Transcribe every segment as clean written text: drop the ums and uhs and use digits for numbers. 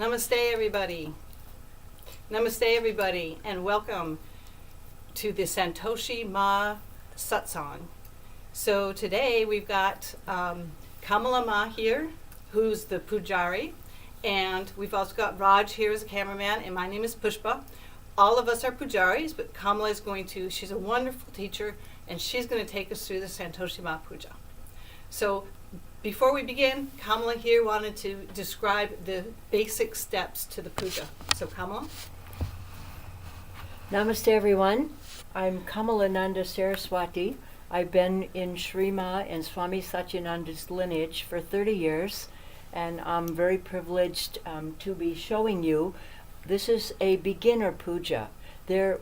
Namaste, everybody. Namaste, everybody, and welcome to the Santoshi Maa satsang. So today we've got Kamala Maa here, who's the pujari, and we've also got Raj here as a cameraman, and my name is Pushpa. All of us are pujaris, but Kamala is she's a wonderful teacher, and she's going to take us through the Santoshi Maa puja. So before we begin, Kamala here wanted to describe the basic steps to the puja. So Kamala? Namaste, everyone. I'm Kamalananda Saraswati. I've been in Sri Maa and Swami Satyananda's lineage for 30 years, and I'm very privileged to be showing you. This is a beginner puja.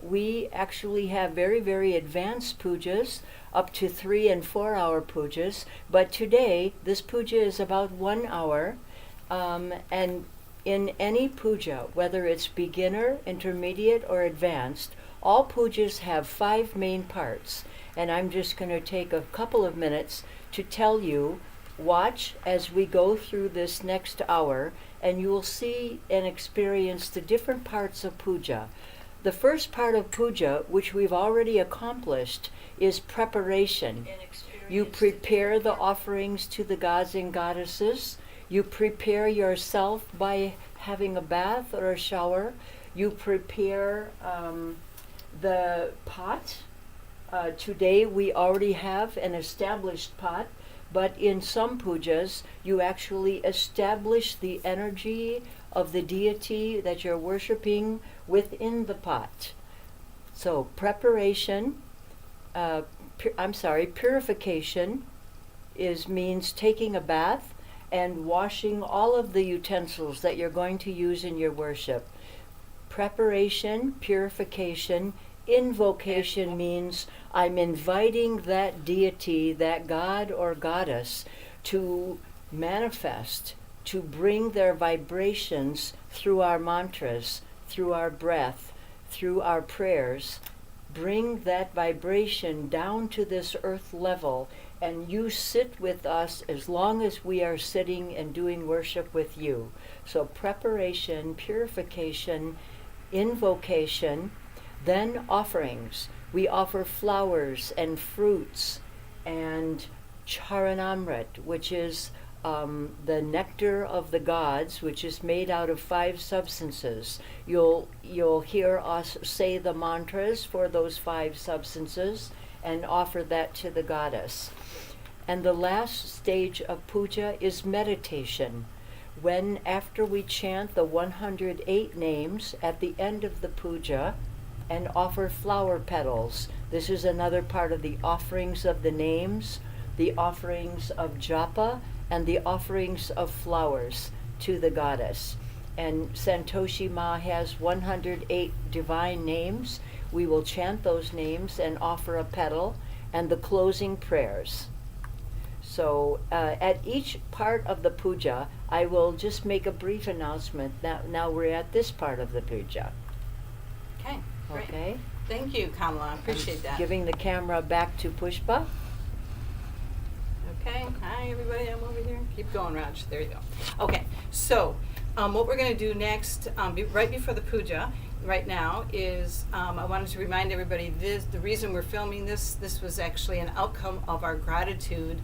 We actually have very, very advanced pujas, up to 3 and 4 hour pujas, but today this puja is about 1 hour, and in any puja, whether it's beginner, intermediate, or advanced, all pujas have 5 main parts, and I'm just going to take a couple of minutes to tell you. Watch as we go through this next hour, and you will see and experience the different parts of puja. The first part of puja, which we've already accomplished, is preparation. You prepare the offerings to the gods and goddesses. You prepare yourself by having a bath or a shower. You prepare the pot. Today we already have an established pot, but in some pujas you actually establish the energy of the deity that you're worshiping within the pot. So purification means taking a bath and washing all of the utensils that you're going to use in your worship. Preparation, purification, invocation means I'm inviting that deity, that god or goddess, to manifest, to bring their vibrations through our mantras, through our breath, through our prayers. Bring that vibration down to this earth level, and you sit with us as long as we are sitting and doing worship with you. So preparation, purification, invocation, then offerings. We offer flowers and fruits and charanamrit, which is the nectar of the gods, which is made out of 5 substances. You'll hear us say the mantras for those 5 substances and offer that to the goddess. And the last stage of puja is meditation. When after we chant the 108 names at the end of the puja and offer flower petals. This is another part of the offerings of the names, the offerings of japa, and the offerings of flowers to the goddess. And Santoshi Maa has 108 divine names. We will chant those names and offer a petal and the closing prayers. So at each part of the puja, I will just make a brief announcement. Now we're at this part of the puja. Okay, great. Okay? Thank you, Kamala. I appreciate that. Giving the camera back to Pushpa. Okay, hi everybody, I'm over here. Keep going, Raj. There you go. Okay, so what we're going to do next, right before the puja, right now, is I wanted to remind everybody the reason we're filming this was actually an outcome of our gratitude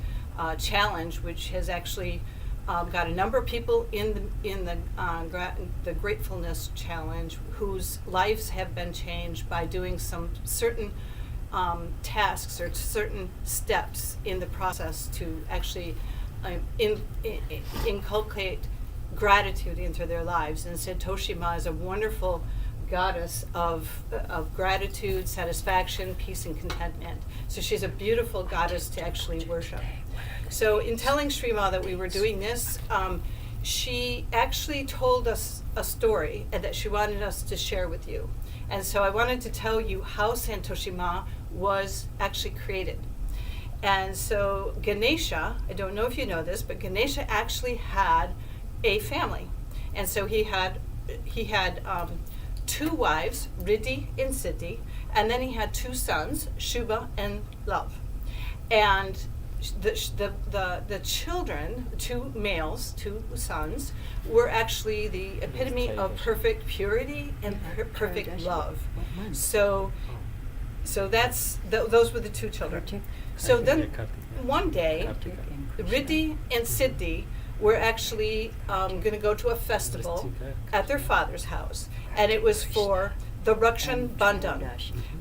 challenge, which has actually got a number of people in the gratefulness challenge whose lives have been changed by doing some certain tasks or certain steps in the process to actually inculcate gratitude into their lives. And Santoshi Maa is a wonderful goddess of gratitude, satisfaction, peace, and contentment. So she's a beautiful goddess to actually worship. So in telling Sri Maa that we were doing this, she actually told us a story and that she wanted us to share with you. And so I wanted to tell you how Santoshi Maa was actually created. And so Ganesha, I don't know if you know this, but Ganesha actually had a family. And so he had 2 wives, Riddhi and Siddhi, and then he had 2 sons, Shubha and Love. And The children, two males, two sons, were actually the epitome of perfect purity and perfect love. So those were the two children. So then one day, Riddhi and Siddhi were actually going to go to a festival at their father's house, and it was for the Rakshan Bandhan,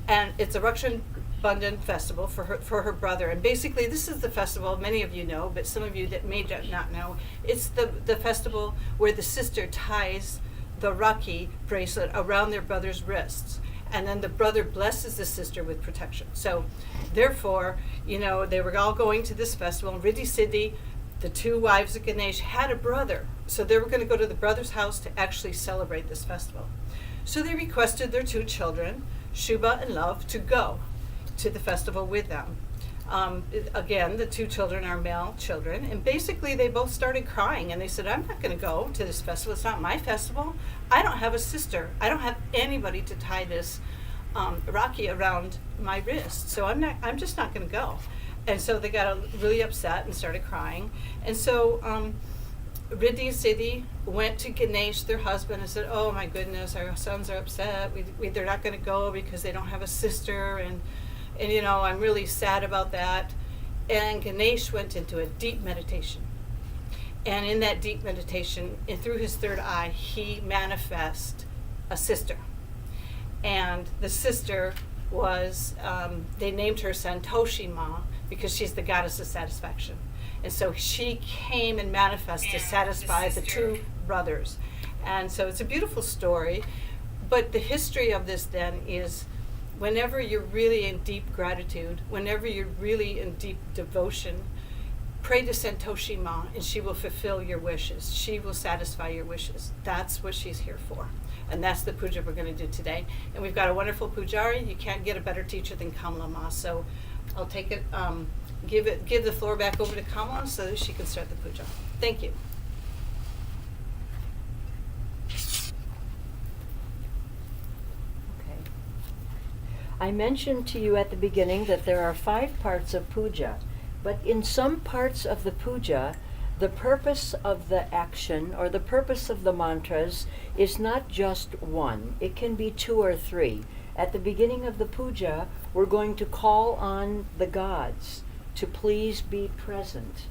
and it's a Rakshan Bandhan festival for her brother. And basically, this is the festival many of you know, but some of you that may not know. It's the festival where the sister ties the Rakhi bracelet around their brother's wrists, and then the brother blesses the sister with protection. So, therefore, they were all going to this festival. And Riddhi Siddhi, the two wives of Ganesh, had a brother, so they were going to go to the brother's house to actually celebrate this festival. So they requested their two children, Shubha and Love, to go to the festival with them. Again, the two children are male children, and basically they both started crying, and they said, I'm not going to go to this festival. It's not my festival. I don't have a sister. I don't have anybody to tie this Rakhi around my wrist, so I'm just not going to go. And so they got really upset and started crying. And so Riddhi and Siddhi went to Ganesh, their husband, and said, oh my goodness, our sons are upset. They're not going to go because they don't have a sister, and I'm really sad about that. And Ganesh went into a deep meditation. And in that deep meditation, and through his third eye, he manifested a sister. And the sister was, they named her Santoshi Maa because she's the goddess of satisfaction. And so she came and manifested to satisfy the two brothers. And so it's a beautiful story. But the history of this then is, whenever you're really in deep gratitude, whenever you're really in deep devotion, pray to Santoshi Maa, and she will fulfill your wishes. She will satisfy your wishes. That's what she's here for. And that's the puja we're going to do today. And we've got a wonderful pujari. You can't get a better teacher than Kamala Maa. So I'll take it, give the floor back over to Kamala so that she can start the puja. Thank you. I mentioned to you at the beginning that there are 5 parts of puja, but in some parts of the puja, the purpose of the action or the purpose of the mantras is not just one. It can be 2 or 3. At the beginning of the puja, we're going to call on the gods to please be present.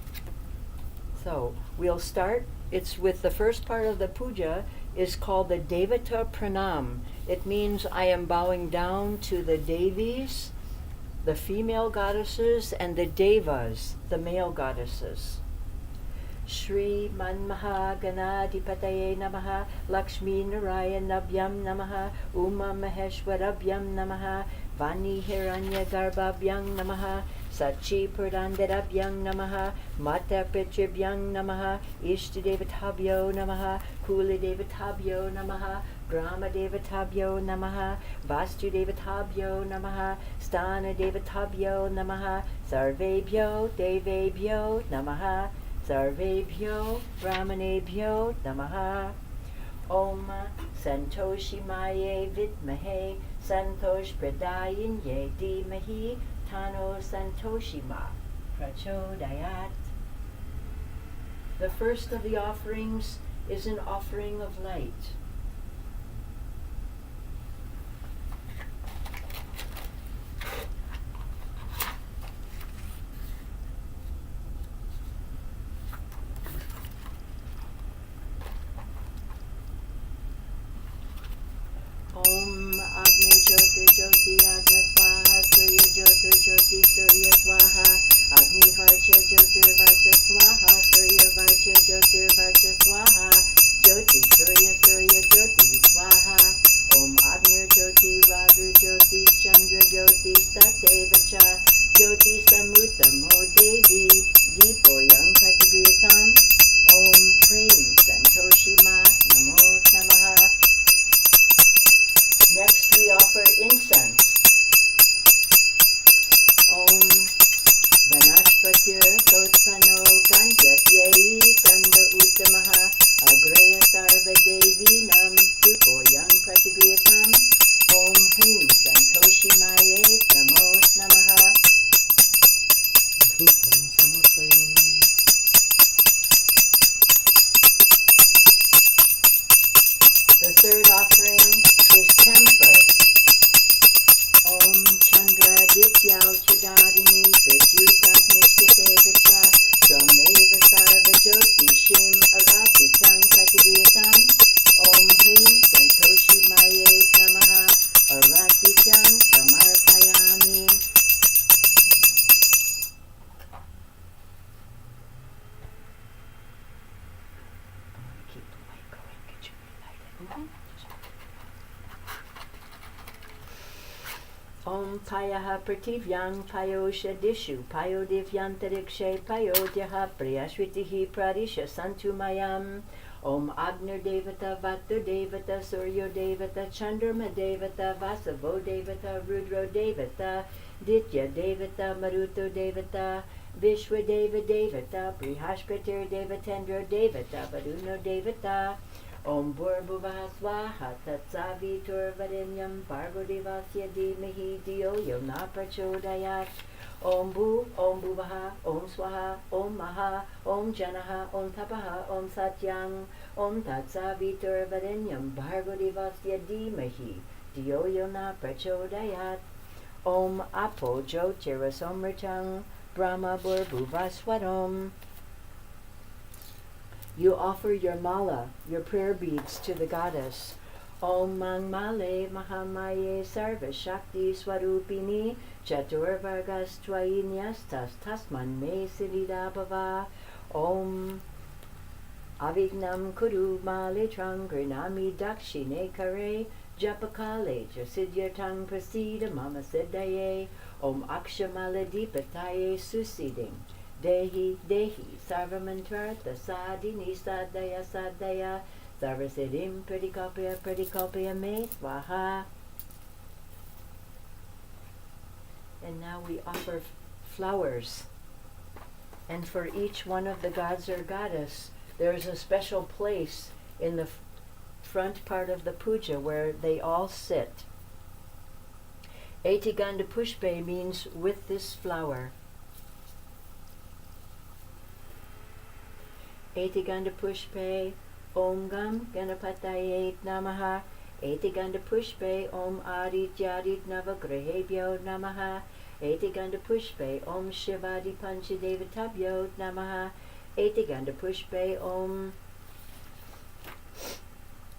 So we'll start. It's with the first part of the puja is called the Devata Pranam. It means I am bowing down to the Devis, the female goddesses, and the Devas, the male goddesses. Shri Manmaha Ganadipataye Namaha, Lakshmi Narayanabhyam Namaha, Uma Maheshwarabhyam Namaha, Vani Hiranya Garbhabhyam Namaha, Sachi Purdandarabhyam Namaha, Mata Pitribhyam Namaha, Ishtadevatabhyo Namaha, Kula Devatabhyo Namaha, Grama Devatabhyo Namaha, Vastu Devatabhyo Namaha, Stana Devatabhyo Namaha, Sarvebhyo Devebhyo Namaha, Sarvebhyo Brahmanebhyo Namaha. Om Santoshi Maaye Vidmahe Santosh Pradayinye Dhimahi Tano Santoshi Maa Prachodayat. The first of the offerings is an offering of light. Om Agni Jyoti Jyoti Agni Swaha Surya Jyoti Jyoti Surya Swaha Agni Varcha Jyoti Varcha Swaha Surya Varcha Jyoti Varcha Swaha Jyoti Surya Surya Jyoti Swaha Om Agni Jyoti Ragu Jyoti Chandra Jyoti Tatevacha Jyoti Samutamo Devi Deepo Yang Pratigriyatam Om Hrim Santoshi Maa Namo Namaha. Next we offer incense. Om Vanashpatir Sotpano Gantyatye Kanda Uttamaha Agreya Sarva Devi Nam Tupoyang Pratigriyatam Om Hrim Santoshi Maaye Namo Namaha. suffering is temper. Om Chandra Dityau Chadarini Vidyutagnishthasevacha Swameva Sarva Jyotishim Aratityam Prativiyatam Om Hrim Santoshi Maaye Namaha Aratityam Samarpayami. Keep the light going. Get you relighted. Om Payaha Prativyang Payosha Dishu Payo Divyantarikshe Payodhyaha Priyashvitihi Pradisha Santu Mayam. Om Agner Devata Vatu Devata Suryo Devata Chandrama Devata Vasavo Devata Rudro Devata Ditya Devata Maruto Devata Vishwa Deva Devata Brihashpatir Devatendra Devata Varuno Devata. Om Bhurbhuvaha Swaha Tatsavitur Varenyam Bhargo Devasya Dhimahi Dhiyo Yo Na Prachodayat. Om Bhuvaha, Om Swaha, Om Maha, Om Janaha, Om Tapaha, Om Satyang, Om Tatsavitur Varenyam Bhargo Devasya Dhimahi Dhiyo Yo Na Prachodayat. Om Apo Jyotirasomritam Brahma Bhurbhuva Swaram. You offer your mala, your prayer beads to the goddess. Om Mangmale Mahamaye Sarva Shakti Swarupini Chaturvargas Tvainyastas Tasman Me Siddhidabhava. Om Avignam Kudu Male Trang Grinami Dakshine Kare Japakale Jasidyatang Prasida Mama Siddhaye. Om Akshamala Dipataye Susiding Dehi Dehi Sarvamantartha Sadini Sadhaya Sadhaya Sarvasiddhim Pradikopya Pradikopya Me Swaha. And now we offer flowers. And for each one of the gods or goddess, there is a special place in the front part of the puja where they all sit. Etiganda Pushpe means with this flower. Etiganda Pushpe Om Gam Ganapataye Namaha. Etiganda Pushpe Om Adityadit Navagrahebhyo Namaha. Etiganda Pushpe Om Shivadi Panchadevatabhyo Namaha. Etiganda Pushpe Om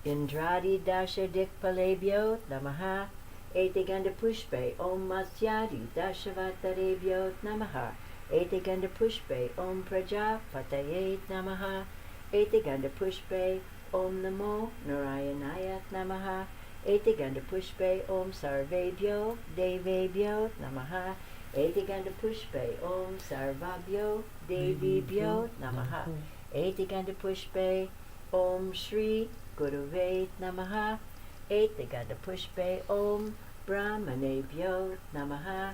Indradi Dasha Dikpalebhyo Namaha. Etiganda Pushpe Om Masyadi Dashavatarebhyo Namaha. Etiganda Pushpe Om Prajapataye Namaha. Etiganda Pushpe Om Namo Narayanaya Namaha. Etiganda Pushpe Om Sarvebhyo Devebhyo Namaha. Etiganda Pushpe Om Sarvabhyo Devibhyo Namaha. Etiganda Pushpe Om Shri Guruve Namaha. Etiganda Pushpe Om Brahmanebhyo Namaha.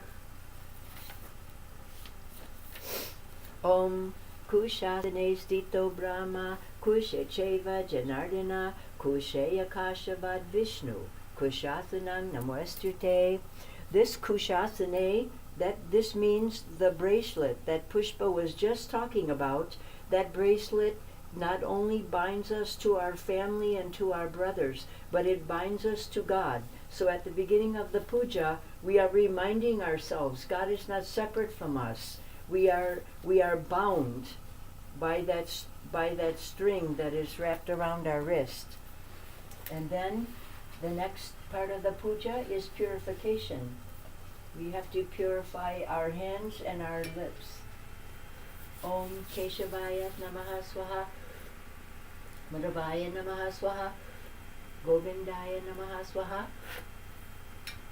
Om Kushasane Stito Brahma Kushacheva Janardana Kushayakashavad Vishnu Kushasanam Namostute. This Kushasane, this means the bracelet that Pushpa was just talking about. That bracelet not only binds us to our family and to our brothers, but it binds us to God. So at the beginning of the puja, we are reminding ourselves God is not separate from us. We are bound by that string that is wrapped around our wrist. And then the next part of the puja is purification. We have to purify our hands and our lips. Om Keshavaya Namaha Swaha, Madhavaya Namaha Swaha, Govindaya Namaha Swaha.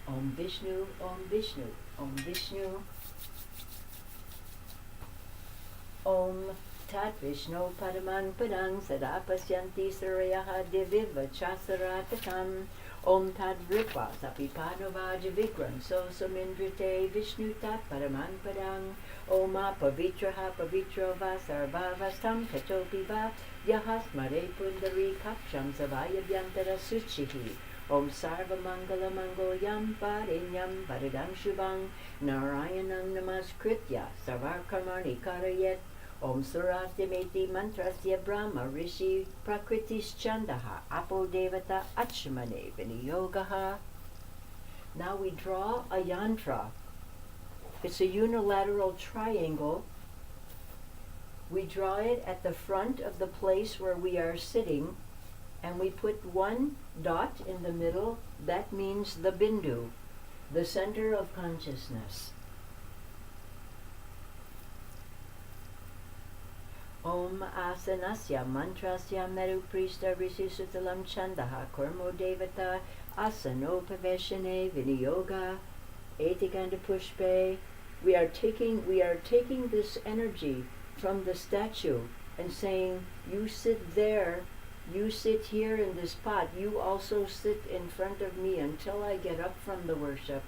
Om Vishnu, Om Vishnu, Om Vishnu. Om Tat Vishnu Padamang Padang Sadapasyanti Suryaha Diviva Chasaratatam. Om Tad Vripa Sapipanavaja Vikram So Sumindrite Vishnu Tat Padamang Padang. Om Pavitraha Pavitro Vasarvavastam Katopiva Yahasmare Pundari Kaksham Savaya Vyantara Suchihi. Om Sarva Mangala Mangolyam Varinyam Varidam Shubham Narayanam Namaskritya Sarvarkarmani Karayet. Om Surasya Meti Mantrasya Brahma Rishi Prakritis Chandaha Apo Devata Achmane Viniyogaha. Now we draw a yantra. It's a unilateral triangle. We draw it at the front of the place where we are sitting, and we put one dot in the middle. That means the bindu, the center of consciousness. Om asanasya mantrasya meru prista rishi sutalam chandaha kurmo devata asano paveshane viniyoga etikanda pushpe. We are taking this energy from the statue and saying, you sit there, you sit here in this pot, you also sit in front of me until I get up from the worship.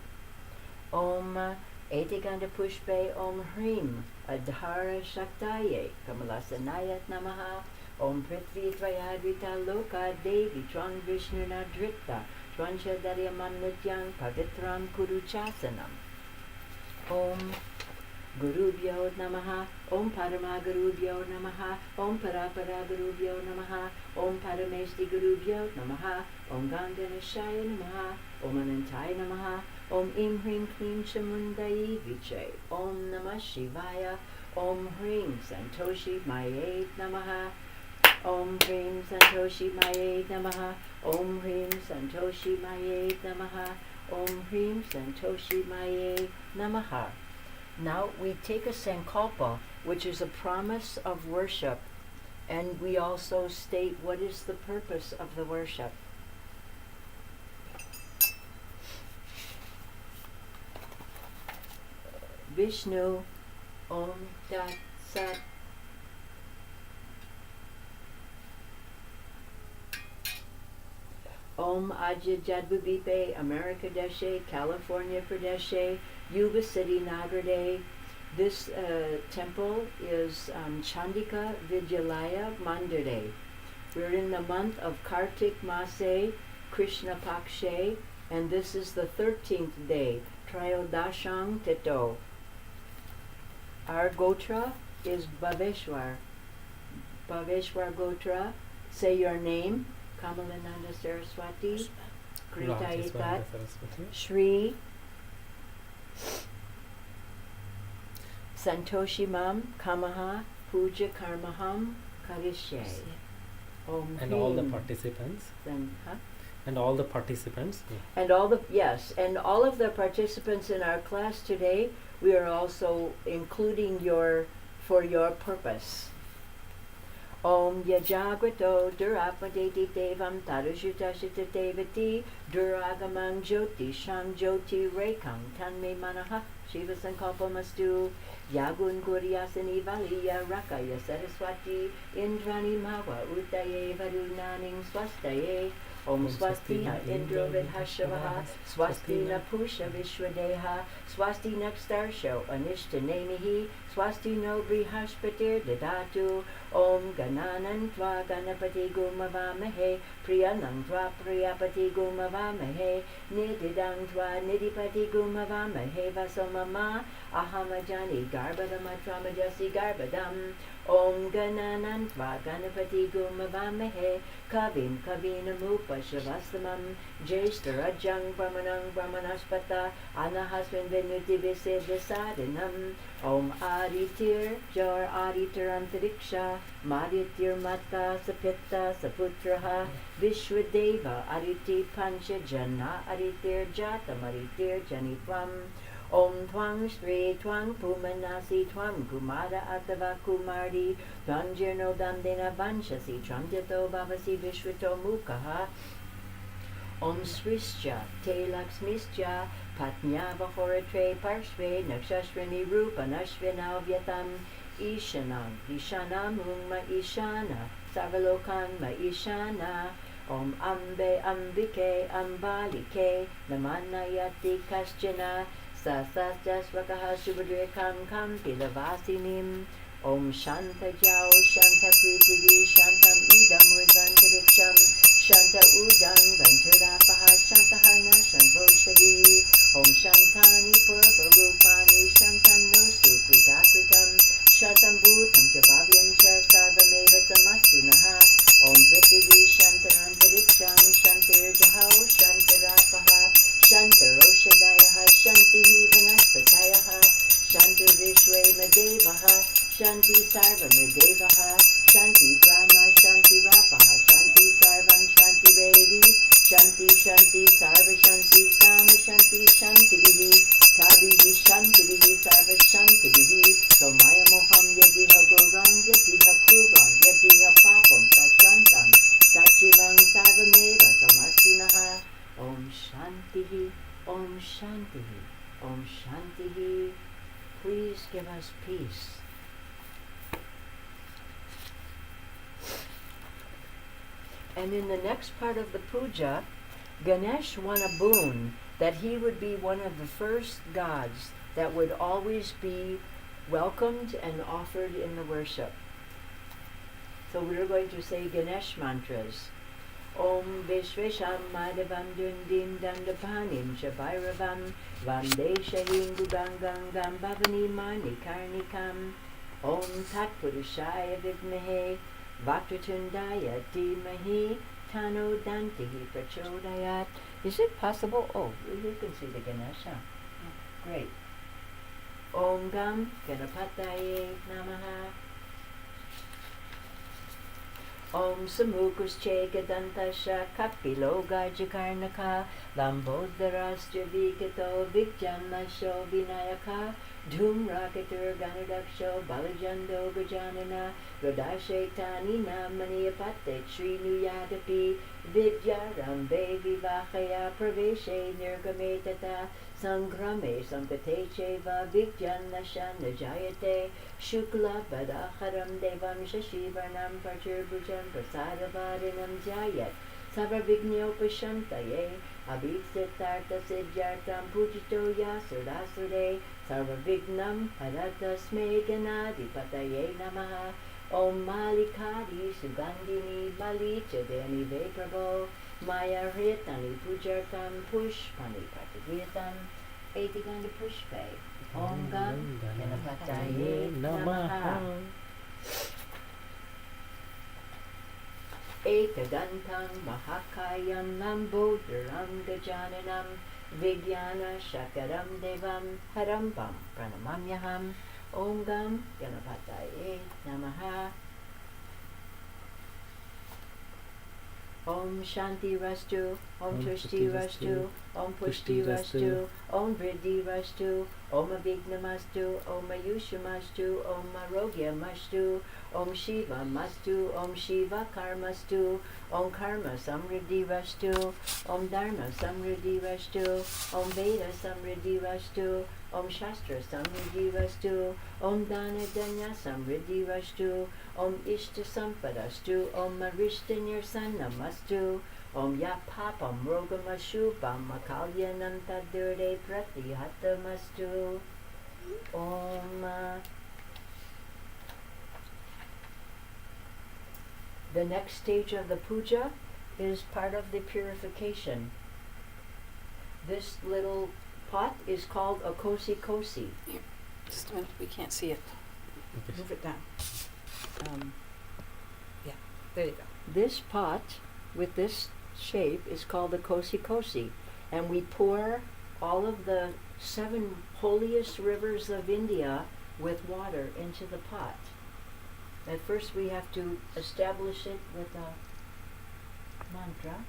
Om etikanda pushpe om hrim adhara shaktaye kamalasanayat namaha. Om prithvi tvayadvita loka devi twan vishnu nadrita twan shadaryamam nityang pavitram kuruchasanam. Om Gurubhyo Namaha, Om Parama Gurubhyo Namaha, Om Parapara Gurubhyo Namaha, Om Paramesti Gurubhyo Namaha, Om Ganganashaya Namaha, Om Anantaya Namaha, Om Im Hrim Klim Chamundai Viche, Om Namah Shivaya, Om Hrim Santoshi Maa Namaha, Om Hrim Santoshi Maa Namaha, Om Hrim Santoshi Maa Namaha, Om Hrim Santoshi Maa Namaha. Now we take a sankalpa, which is a promise of worship, and we also state what is the purpose of the worship. Vishnu Om Tat Sat. Om Ajya Jadbubipe, America Deshe, California Pradeshe, Yuba City Nagarde. This temple is Chandika Devalaya Mandire. We're in the month of Kartik Mase, Krishna Pakshe, and this is the 13th day, Trayodashang Tito. Our Gotra is Bhaveshwar. Bhaveshwar Gotra. Say your name. Kamalananda Saraswati, Kritaitat, Shri Santoshi Maa Kamaha Puja Karmaham Karishye. Om And all the participants. And all the participants. Yeah. And all of the participants in our class today, we are also including for your purpose. Om Yajagrato Durapadeti Devam Tarajutashita Devati Duragamang Jyoti Sham Jyoti Rekang Tanme Manaha Shiva Sankalpamastu Yagun Guryasani Valiya Rakaya Saraswati Indrani Mawa Utaye Varunaning Swastaye Om Swastina Indro Vidhashavaha Swastina Pusha Vishwadeha Swastina Starsho Anishtanemihi Swastino Brihashpatir Didatu Om Gananantva Ganapati Gumavamahe Priyanantva Priyapati Gumavamahe Nididantva Nidipati Gumavamahe Vasomama Ahamajani Garbadamatramajasi Garbadam Om Gananantva Ganapati Gumavamahe Kavim Kavinamupa Shavastamam Jeshtarajang Brahmanang Brahmanaspata Anahasmin Venuti Visadinam Om Aditir Jar Aditir Antariksha Maditir Mata Sapitta Saputraha Vishwadeva Aditi Pancha Jana Aditir Jatam Aditir Janitvam Om Twang Sri Twang Pumanasi Twam Kumara Atava Kumardi Twang Jirno Dandena Vanshasi Tramjato Bhavasi Vishwato Mukaha Om Srischa Te Laksmischa Patnyava Horatre Parshve Nakshashvini Rupa Nashvinavyatam Ishanam Ishanam Mungma Ishana Sarvalokan Ma Ishana Om Ambe Ambike Ambalike Namanayati Kaschana Sasasjasvakaha Subhadrekam Kam Pilavasinim Om Shanta Jao Shanta Prithvi Shantam Idam Ridvantadiksham Shanta Udang Vanturapaha Shantahana Shanvoshadi Om Shantani Purvarupani Shantam Nostu Kritakritam Shantam Bhutam Sarvamadevaha, Shanti Sarvamadevaha, Shanti Brahma, Shanti Rapaha, Shanti Sarvam, Shanti Vedi, Shanti Shanti Sarva Shanti Sama Shanti Shanti Vihi, Tabihi Shanti Vihi Sarva Shanti Vihi, Somaya Moham Yadiha Gurang Yadiha Kurang Yadiha Papam Sachantam, Tachivang Sarvameva Samastinaha, Om Shantihi, Om Shantihi, Om Shantihi. Please give us peace. And in the next part of the puja, Ganesh won a boon that he would be one of the first gods that would always be welcomed and offered in the worship. So we're going to say Ganesh mantras. Om Vishvesham Madhavam Dundim Dandapanim Shabhairavam Vande Shahindu Gangangam Bhavani Mani Karnikam Om Tat Purushaya Vidmahe Vaktatundaya Dhimahi Tano Dantihi Prachodayat. Is it possible? Oh, you can see the Ganesha. Great. Om Gam Ganapataye Namaha. Om Samukusche Gadantasha Kapilo Gajakarnaka Lambodharastra Vikato Vikjanasho Vinayaka Dhum Rakatur Ganadaksho Balajando Gajanana Gadashetani Namaniyapate Sri Nuyadapi Vidyarambe Vivahaya Praveshe Nirgametata Sangrame Sampateche Vikjanashana Jayate Shukla Badaharam Devam Shashivarnam Parchurbujam Prasadavadinam Jayat Sarvavignyopashantaye Abhiksitartha Siddhartam Pujito Yasudasude Sarvavignam Haratasme Ganadipataye Namaha Om Malikadi Sugandhini Malichadeni Veprabho Maya Hritani Pujartam Pushpani Patagritam Etiganda Pushpe Om Gam Ganapataye Namaha Ekadantam Mahakayam Lambodharam Gajananam Vijnana Shakaram Devam Harambam Pranamamyaham Om Gam Ganapataye Namaha Om Shanti Rastu, Om Tushti Rastu, Om Pushti Rastu, Om Vriddhi Rastu, Om Avignamastu, Om Ayushamastu, Om Arogyamastu, Om Shiva Mastu, Om Shiva Karmastu, Om Karma Samriddhi Rastu, Om Dharma Samriddhi Rastu, Om Veda Samriddhi Rastu, Om Shastra Samriddhi Rastu, Om Dana Danya Samriddhi Rastu, Om Ishta Sampadastu, Om Marishta Nirsanamastu, Om Yapapam Rogamashubham Makalyanam Tadurde Pratihatamastu, Om. The next stage of the puja is part of the purification. This little pot is called a kosi kosi. Here, just a minute, we can't see it. Okay. Move it down. Yeah, there you go. This pot with this shape is called a kosi kosi, and we pour all of the 7 holiest rivers of India with water into the pot. At first we have to establish it with a mantra.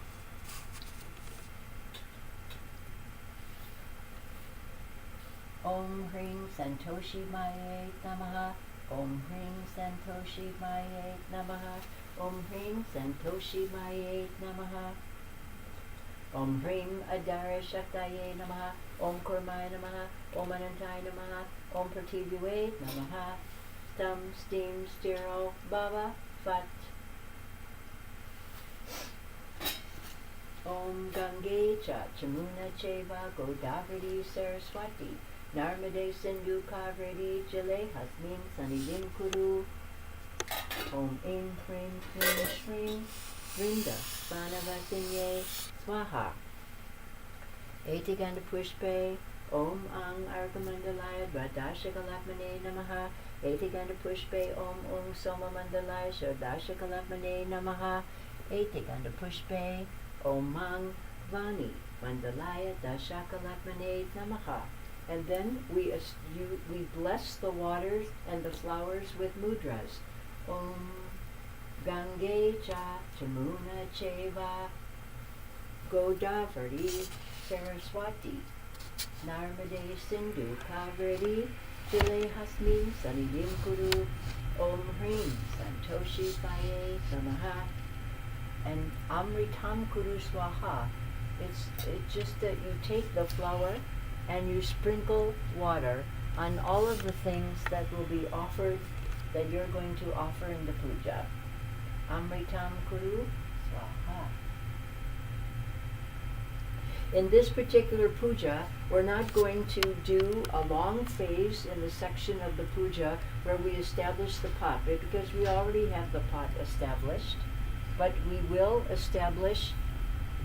Om Hring Santoshi Maa Namaha. Om Hring Santoshi Maa Namaha. Om Hring Santoshi Maa Namaha. Om Hring Adara Shaktaye Namaha. Om Kurmaya Namaha. Om Anantaya Namaha. Om Prativyue Namaha. Stam Steam Stiro Baba Fat. Om Gange Cha Chamuna Cheva Godavriti Saraswati Narmade Sindhu Kaveri Jale Hasmin Sanidin Kuru. Om Im Hrim Hrim Shrim Vrinda Vanavasinye Swaha. Etiganda Pushpe Om Ang Argamandalaya Vardashakalatmane Namaha. Etiganda Pushpe Om Soma Mandalaya Shardashakalatmane Namaha. Etiganda Pushpe Om Mang Vani Mandalaya Dashakalatmane Namaha. And then we bless the waters and the flowers with mudras. Om Gange cha Jamuna cheva Godavari Saraswati Narmade Sindhu Kaveri Jale Hasmin Sanidim Kuru Om Hrim Santoshi Paye Namaha and Amritam Kuru Swaha. It's just that you take the flower and you sprinkle water on all of the things that will be offered, that you're going to offer in the puja. Amritam Kuru Swaha. In this particular puja, we're not going to do a long phase in the section of the puja where we establish the pot, because we already have the pot established, but we will establish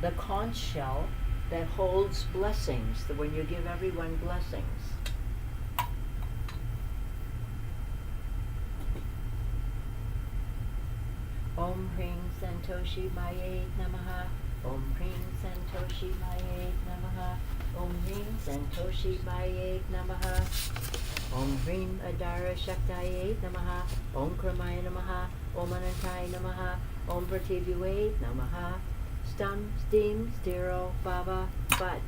the conch shell that holds blessings, when you give everyone blessings. Om Hring Santoshi Maye Namaha. Om Hring Santoshi Maye Namaha. Om Hring Santoshi Maye Namaha. Om Hring Adara Shaktaye Namaha. Om Kramaya Namaha. Om Anantai Namaha. Om Pratibhyaye Namaha. Stam, Steam, Stiro, Baba, But.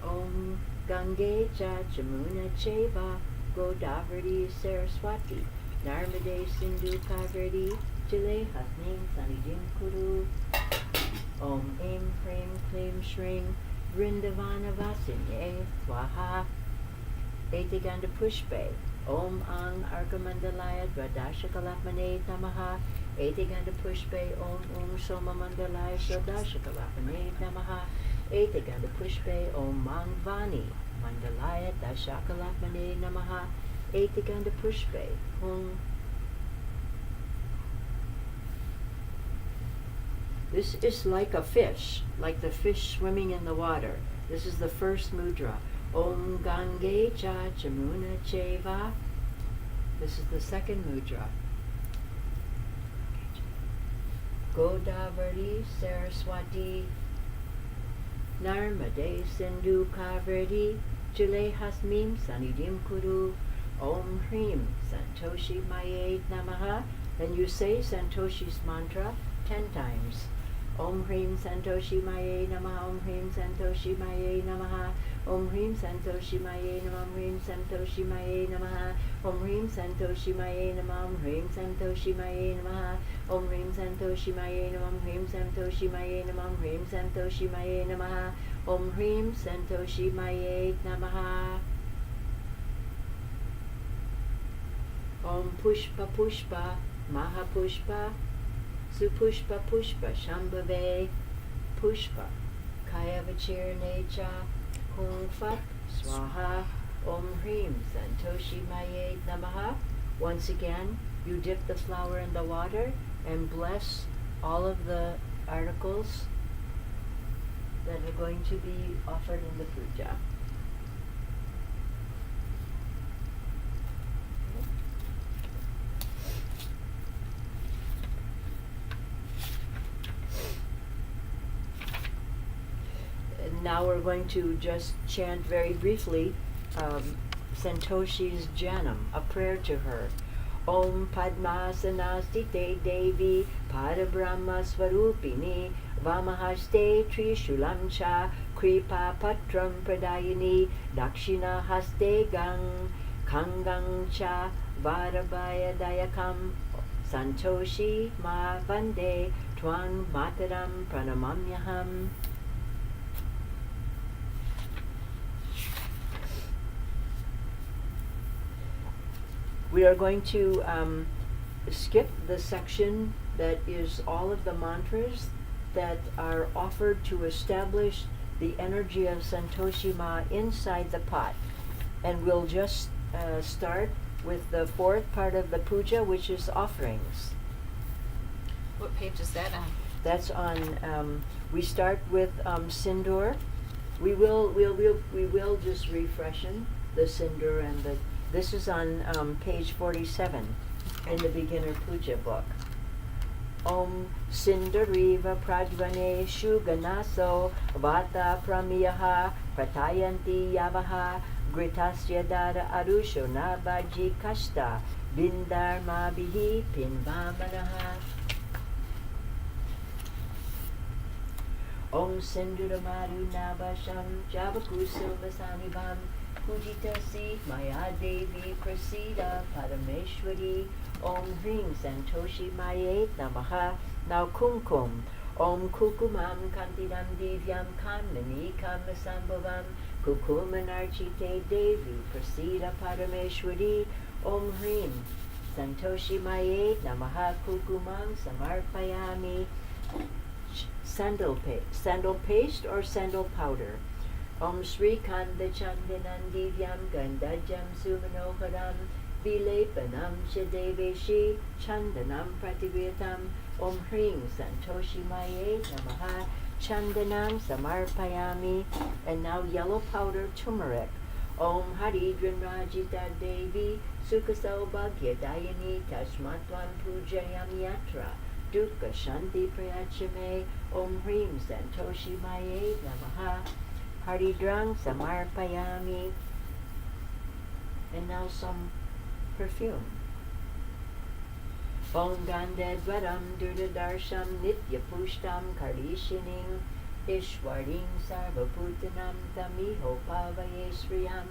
Om Gange Cha Jamuna Cheva Godavari Saraswati Narmade Sindhu Kaveri Jale Hasnim Sanidim Kuru Om Aim Hrim Klim Shrim Vrindavana Vasinye Swaha Etiganda Pushpe Om Ang Arkamandalaya Dradashakalapane Namaha Etiganda Pushpe Om Soma Mandalaya Dradashakalapane Namaha Etiganda Pushpe Om Mangvani Mandalaya Dashakalapane Namaha Etiganda Pushpe Om. This is like a fish, like the fish swimming in the water. This is the first mudra. Om Gange Cha Jamuna Cheva. This is the second mudra. Godavari Saraswati Narmade Sindhu Kaveri Jale Hasmim Sanidim Kuru Om Hrim Santoshi Maye Namaha. Then you say Santoshi's mantra 10 times. Om Hrim Santoshi Maye Namaha. Om Hrim Santoshi Maye Namaha. Om Hrim Santoshi Maye Namaha. Om Hrim Santoshi Maye Namaha. Om Hrim Santoshi Maye Namaha. Om Hrim Santoshi Maye Namaha. Om Hrim Santoshi Maye Namaha. Om Hrim Santoshi Maye Namaha. Om Hrim Santoshi Maye Namaha. Om Hrim Santoshi Maye Namaha. Om Pushpa Pushpa Mahapushpa Supushpa Pushpa Shambhave Pushpa Kayavachir Necha Hung Fat Swaha Om Hrim Santoshi Maye Namaha. Once again, you dip the flower in the water and bless all of the articles that are going to be offered in the puja. Now we're going to just chant very briefly Santoshi's Janam, a prayer to her. Om Padmasanastite Devi Parabrahma Swarupini Vamahaste Trishulam Cha Kripa Patram Pradayini Dakshina Haste Gang Kangang Cha Varabhaya Dayakam Santoshi Ma Vande Twang Mataram Pranamamyaham. We are going to skip the section that is all of the mantras that are offered to establish the energy of Santoshi Maa inside the pot. And we'll just start with the fourth part of the puja, which is offerings. What page is that on? That's on, we start with sindoor. We will just refreshen the sindoor and the. This is on page 47 in the beginner puja book. Om Sindariva Prajvane Shuganaso Vata Pramiyaha Pratayanti Yavaha Gritasya Dada Arusho Navaji Kashta Bindar Bihi Pinvamanaha. Om Sinduramaru Nabasham Javakusil Vasanibam Pujitasi Maya Devi Prasida Parameshwari. Om Hring Santoshi Maa Namaha. Now Kumkum. Om Kukumam Kantidam Divyam Kamani Kamasambhavam Kukumanarchite Devi Prasida Parameshwari. Om Hring Santoshi Maa Namaha Kukumam Samarpayami. Sandal paste or sandal powder. Om Sri Kanda Chandanan Divyam Gandajam Sumanoharam Vilepanam Shadeveshi Chandanam Prativitam. Om Hring Santoshi Maa Namaha Chandanam Samarpayami. And now yellow powder turmeric. Om Haridran Rajita Devi Sukasau Bhagya Dayani Tashmatvam Pujayam Yatra Dukkha Shanti Prayachame. Om Hrim Santoshi Maa Namaha Haridrang Samarpayami. And now some perfume. Om Gandhadvaram Durdadarsham Nitya Pushtam Karishining Ishwaring Sarvaputanam Tamiho Pavaye Sriyam.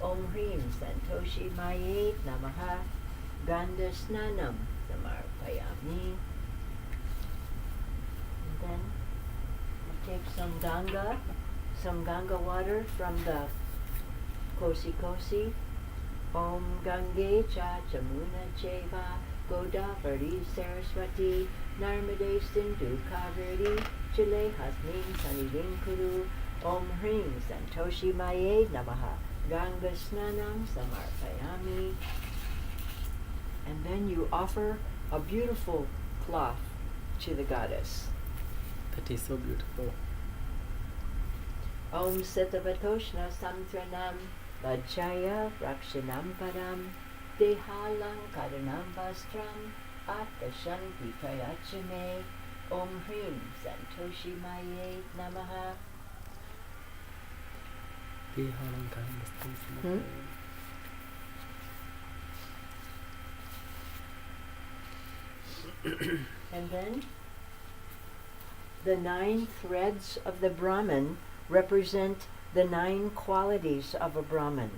Om Hrim Santoshi Maa Namaha Gandha Snanam Samarpayami. Then you take some Ganga water from the Kosi. Om Gange Cha Chamuna Cheva Godavari Saraswati Narmade Sindhu Kaveri Chile Hasmin Sanidin Kuru. Om Hring Santoshi Maa Namaha Ganga Snanam Samarpayami. And then you offer a beautiful cloth to the goddess. That is so beautiful. Om Sitavatoshna Samtranam Lajjaya Rakshanam Param Dehalang Karanam Vastram Akashanti Prayachame. Om Hrim Santoshi Maa Namaha. And then the 9 threads of the Brahman represent the 9 qualities of a Brahman.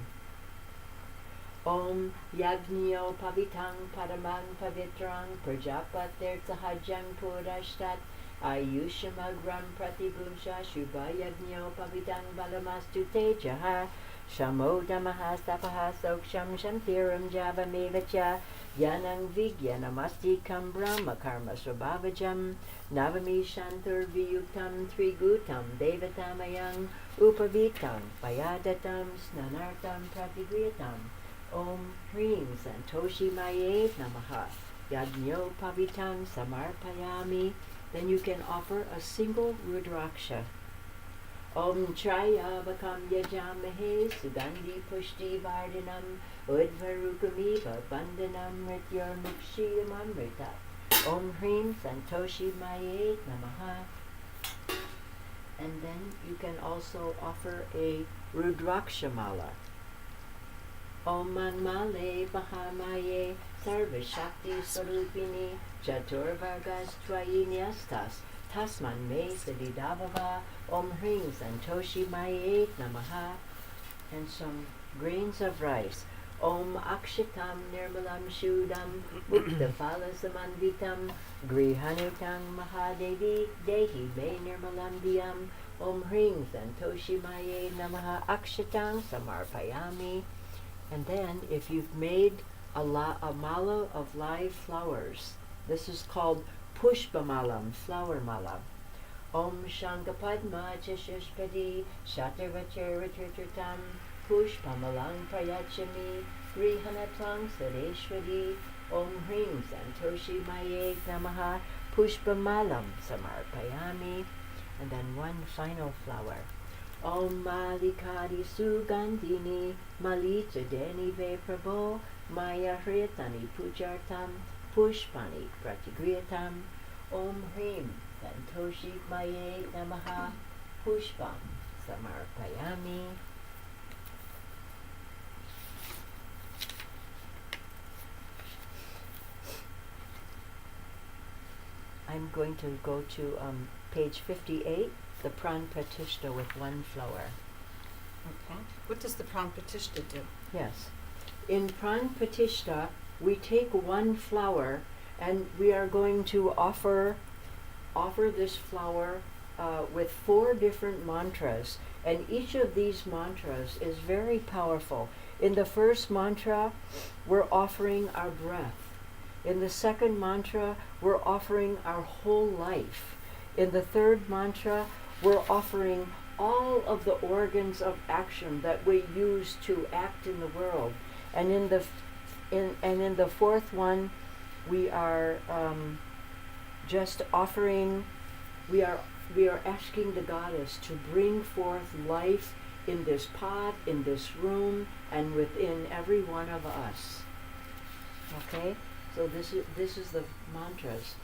Om Yagnyo Pavitang Paramang Pavitrang Prajapatir Sahajang Purashtat Ayushamagram Pratibhumsha Shubha Yagnyo Pavitang Balamastu Tejaha Shamodamaha Sapaha Soksham Shantiram Javamevacha Yanang Vigyanamasti Brahma Karma Swabhavajam Navami Shantur Viyuktam Trigutam Devatamayang Upavitam Payadatam Snanartam Pratigriyatam. Om Hrim Santoshi Maa Namaha Yagnyo Pavitam Samarpayami. Then you can offer a single Rudraksha. Om Trayavakam Yajamahe Sugandhi Pushti Vardhanam Udvarukamiva Bandhanam Mrityur Mukshiyam Amrita. Om Hrim Santoshi Maa Namaha. And then you can also offer a Rudraksha mala. Om Manmale Bahamaye Sarva Shakti Sarupini Chaturvargas Twayinyastas Tasman Me Sadidavava. Om Hring Santoshi Maa Namaha. And some grains of rice. Om Akshitam Nirmalam Shudam Mukta Phalasamanvitam Grihanutang Mahadevi Dehi Me Nirmalam Diyam. Om Hring Santoshi Maa Namaha Akshitang Samarpayami. And then if you've made a mala of live flowers, this is called Pushpamalam, flower mala. Om Shankapadma Chashishpadi Shatarvacharatirtam Pushpamalang Prayachami Grihanatang Sareshwari. Om Hring Santoshi Maa Namaha Pushpamalam Samarpayami. And then one final flower. Om Malikari Sugandhini Malita Deni Ve Prabho Maya Hritani Pujartam Pushpani Pratigriyatam. Om Hrim Santoshi Maa Namaha Pushpam Samarpayami. I'm going to go to page 58, the Pran Pratishta with one flower. Okay. What does the Pran Pratishta do? Yes. In Pran Pratishta, we take one flower and we are going to offer this flower with 4 different mantras. And each of these mantras is very powerful. In the first mantra, we're offering our breath. In the second mantra, we're offering our whole life. In the third mantra, we're offering all of the organs of action that we use to act in the world. And in the fourth one, we are just offering. We are asking the goddess to bring forth life in this pot, in this room, and within every one of us. Okay. So this is the mantras.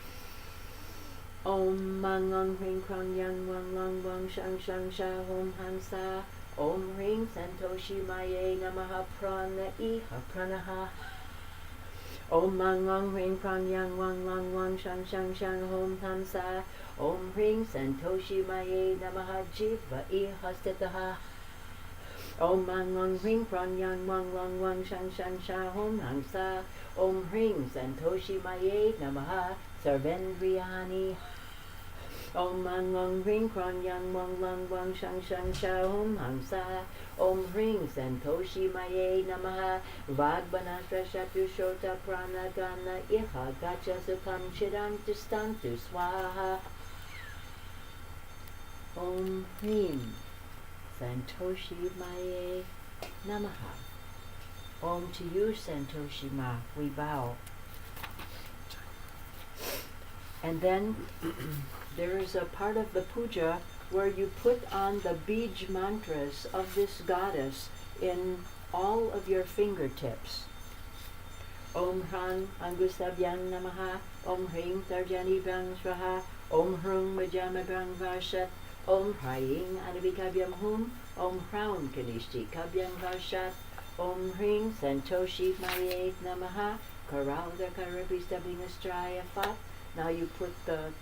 Om Mang Ong Hring Krong Yang Wang Lang Wang Shang Shang Sha Hom Hansa. Om Hring Santoshi Maa Namaha Prana Iha Pranaha. Om Mang Ong Hring Krong Yang Wang Lang Wang Shang Shang Shang Hom Hansa. Om Hring Santoshi Maa Namaha Jiva Iha Stitaha. Om Mang Ong Hring Krong Yang Wang Lang Wang Shang Shang Sha Hom Hansa. Om Hring Santoshi Maa Namaha Sarvendriyani. Om Mang Ong Hring Krong Yang Wang Lang Wang Shang Shang Sha Hom Hansa. Om Hring Santoshi Maa Namaha Vadbanastra Shatu Shota Prana Gana Iha Gacha Sukham Chidam Tistantu Swaha. Om Hring Santoshi Maa Namaha. Om to you, Santoshi Maa, we bow. And then there is a part of the puja where you put on the bij mantras of this goddess in all of your fingertips. Om Hran Angusabhyang Namaha. Om Hring Tarjani Brang Swaha. Om Hrung Majamadrang Vashat. Om Hrying Anabhikabyam Hum. Om Hraun Kanishti Kabyam Vashat. Om Hring Santoshi Maa Namaha Karauda Karabhistabhingastraya Fat. Now you put the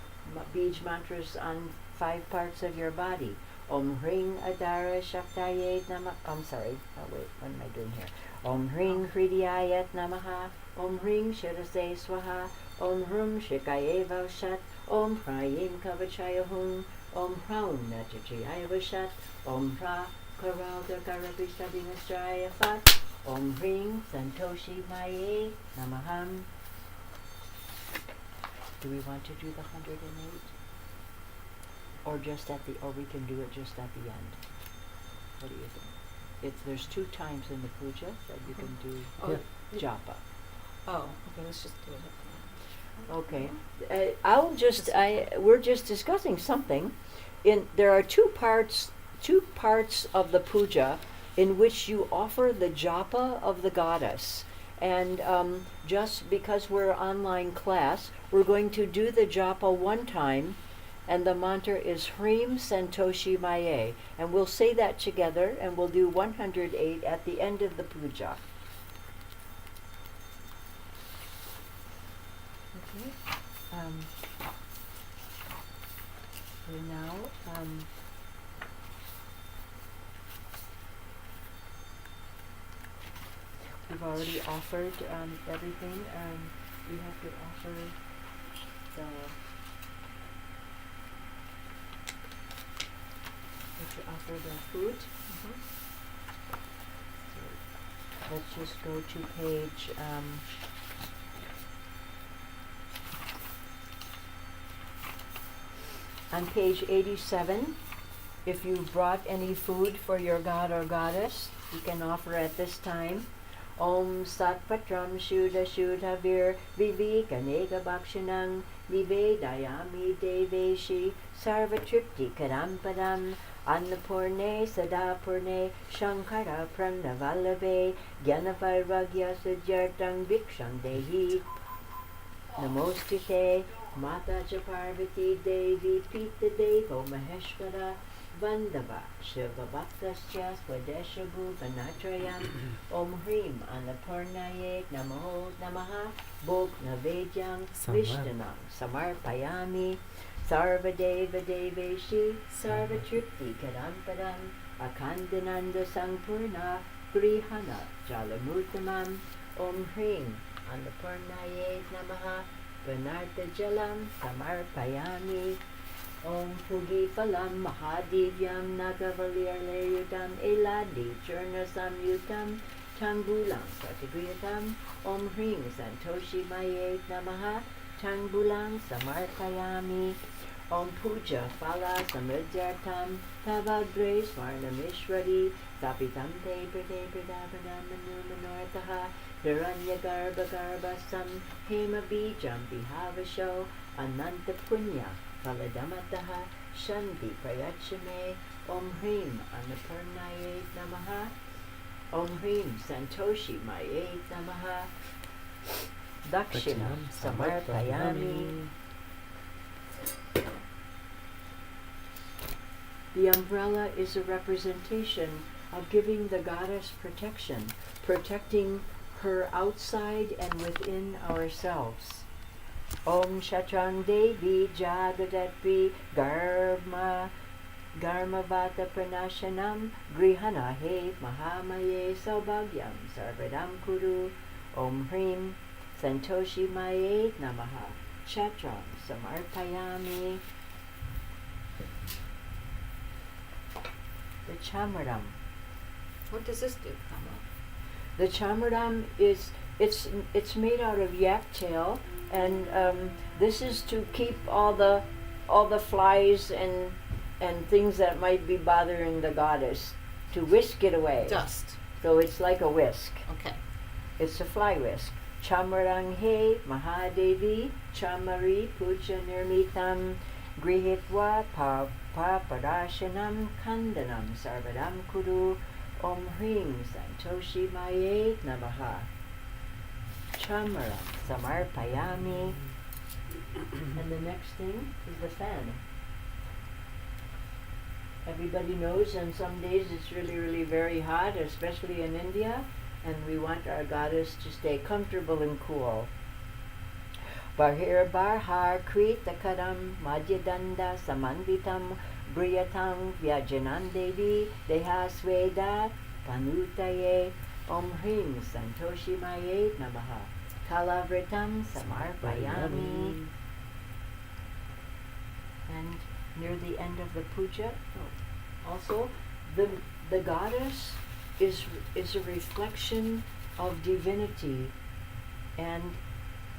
bij mantras on 5 parts of your body. Om Hring Adara Shaktaye Namaha. I'm sorry. Oh wait, what am I doing here? Om Hring Hridayayat Namaha. Om Hring Shirase Swaha. Om Hrum Shikaye Vashat. Om Hrying Kavachaya Hum. Om Hraun Nachachaya Vashat. Om Hra Karauda Karabhistabhingastraya Fat. Om Hring Santoshi Maa Namaham. Do we want to do the 108? Or we can do it just at the end? What do you think? There's 2 times in the puja that you can do japa. Oh, okay, let's just do it at the end. Okay. We're just discussing something. There are 2 parts of the puja in which you offer the japa of the goddess. And just because we're online class, we're going to do the japa 1 time, and the mantra is Hrim Santoshi Maa. And we'll say that together, and we'll do 108 at the end of the puja. Okay. So now, we've already offered everything. We have to offer the food. So let's just go to page on page 87. If you brought any food for your god or goddess, you can offer at this time. Om Sat Patram Shuddha Shuddhavir Vivekanega Bhakshanang Nivedayami Deveshi Sarvatripti Karampadam Annapurne Sadapurne Shankara Pranavallave Jnanavairagya Sujartang Vikshang Dehi Namostute Mata cha Parvati Devi Pita Devo Maheshwara Vandava Shiva Bhaktascha Swadeshabu Vanatrayam Om Hrim Annapurnaye Namo Namaha Bhog Navedyam Vishtanam Samarpayami Sarva Deva Deveshi Sarva Tripti Kadampadam Akhandananda Sampurna Grihana Jalamurtamam Om Hrim Annapurnaye Namaha Vanarta Jalam Samarpayami Om Pugi Phalam Mahadivyam Nagavalir Eladi Churna Samyutam Tangbulam Pratigriyatam Om Hrim Santoshi Maa Namaha Tangbulam Samarpayami Om Puja Phala Samridyartam Tavagre Swarnamishwari Tapitam Te Prade Pradavadam Manu Manortaha Hiranya Garba Garbasam Hema Bijam Vihavasho Ananta Punya Phaladamataha Shanti Prayachame Om Hrim Annapurnaye Namaha Om Hrim Santoshi Maa Namaha Dakshinam Samarpayami. The umbrella is a representation of giving the goddess protection, protecting her outside and within ourselves. Om Shatrang Devi Jagadatri Garmavata Pranashanam Grihana He Mahamaye Saubhagyam Sarvadam Kuru Om Hrim Santoshi Maa Namaha Shatrang Samarpayami. The Chamaram. What does this do, Kama? The Chamaram is it's made out of yak tail, and this is to keep all the flies and things that might be bothering the goddess, to whisk it away. Dust. So it's like a whisk. Okay. It's a fly whisk. Chamarang he Mahadevi Chamari Puja Nirmitam Grihitva Parashanam Kandanam Sarvadam Kuru Om Hrim Santoshi Maa Namaha Chamaram Samarpayami. And the next thing is the fan. Everybody knows on some days it's really, really very hot, especially in India, and we want our goddess to stay comfortable and cool. Bahir Barhar Krita Kadam Madhyadanda Samanvitam Briyatam Vyajanan Devi Deha Sweda Panutaye Om Hrim Santoshi Maa Namaha Kalavritam Samarpayami. And near the end of the puja, also the goddess is a reflection of divinity, and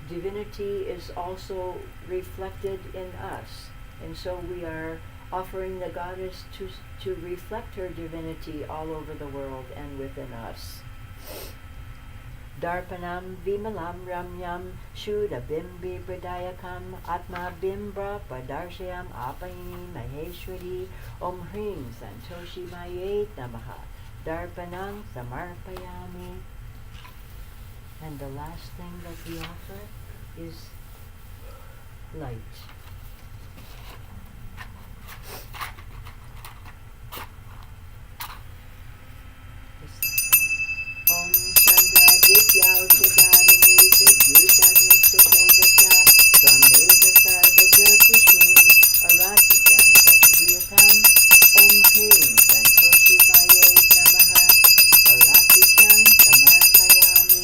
divinity is also reflected in us, and so we are offering the goddess to reflect her divinity all over the world and within us. Darpanam Vimalam Ramyam Shuddha Bimbi Pradayakam Atma Bimbra Padarshayam Apayini Maheshwari Om Hrim Santoshi Maa Namaha Darpanam Samarpayami. And the last thing that we offer is light. Om Chandra Dityao Chidadani Vidyutagnishtapeda Swameva Sarva Jyotishim Aratityam Pratipriyatam Om Hrim Santoshi Maa Namaha Aratityam Samarpayami.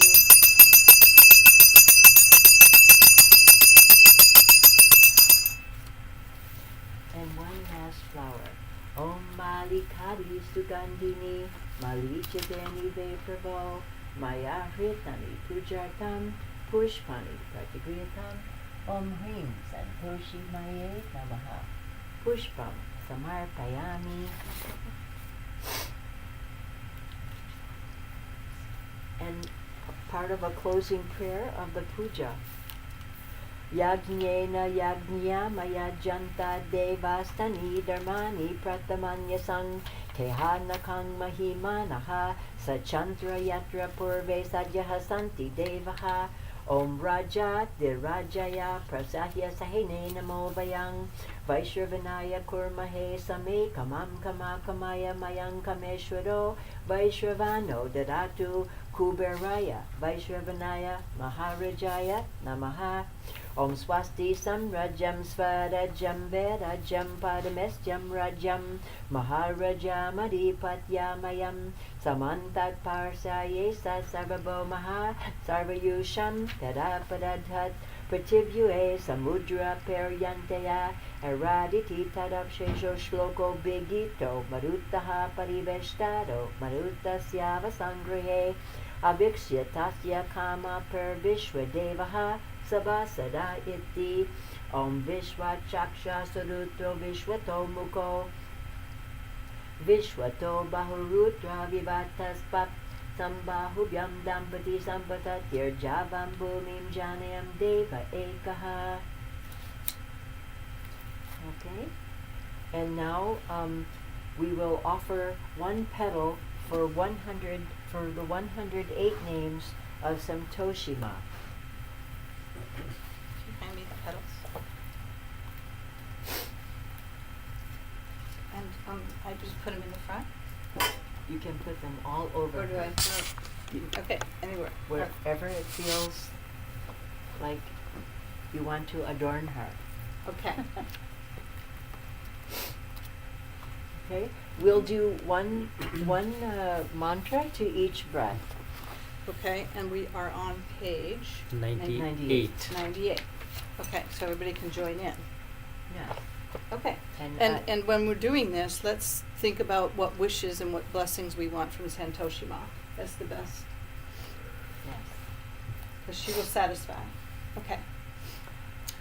And one last flower. Om Malikadi Sugandhini Malichadeni Vepravo Maya Hritani Pujartam Pushpani Pratigriyatam Om Hrim Santoshi Maa Namaha Pushpam Samarpayami. And part of a closing prayer of the puja. Yajnena yajnya maya janta devastani dharmani pratamanyasang tehanakang mahimanaha sachantra yatra purve sadyaha santi devaha Om Raja Dirajaya Prasahya Sahine Namo Vayang Vaishravanaya Kurmahe Same Kamam Kama Kamaya Mayang Kameshwaro Vaishravano Dadatu Kuberaya Vaishravanaya Maharajaya Namaha Om Swasti Samrajam Svarajam Vedajam Padamesjam Rajam Maharaja Madhipatyamayam Samantat Parsaye Sarvabho Maha Sarvayusham Tadapadadhat Pratibhyue Samudra Peryanteya Araditi Tadapshesho Shloko Bigito Maruttaha Pariveshtado Maruttasya Vasangrihe Avikshya Tasya Kama Per Vishwadevaha Sabasada Iti Om Vishwa Chaksha Sarutro Vishwato Mukho Vishwato Bahurutra Vivataspat Sambahubhyam Dampati Sampatatyer Javam Bhumim Janayam Deva Ekaha. Okay, and now we will offer one petal for the 108 names of Santoshi Maa. Can you hand me the petals? And I just put them in the front? You can put them all over. Or do I put okay, anywhere. Wherever it feels like you want to adorn her. Okay. Okay, we'll do one mantra to each breath. Okay, and we are on page 98. 98. Okay, so everybody can join in. Yeah. Okay. And And when we're doing this, let's think about what wishes and what blessings we want from Santoshi Maa. That's the best, yes. because she will satisfy. Okay.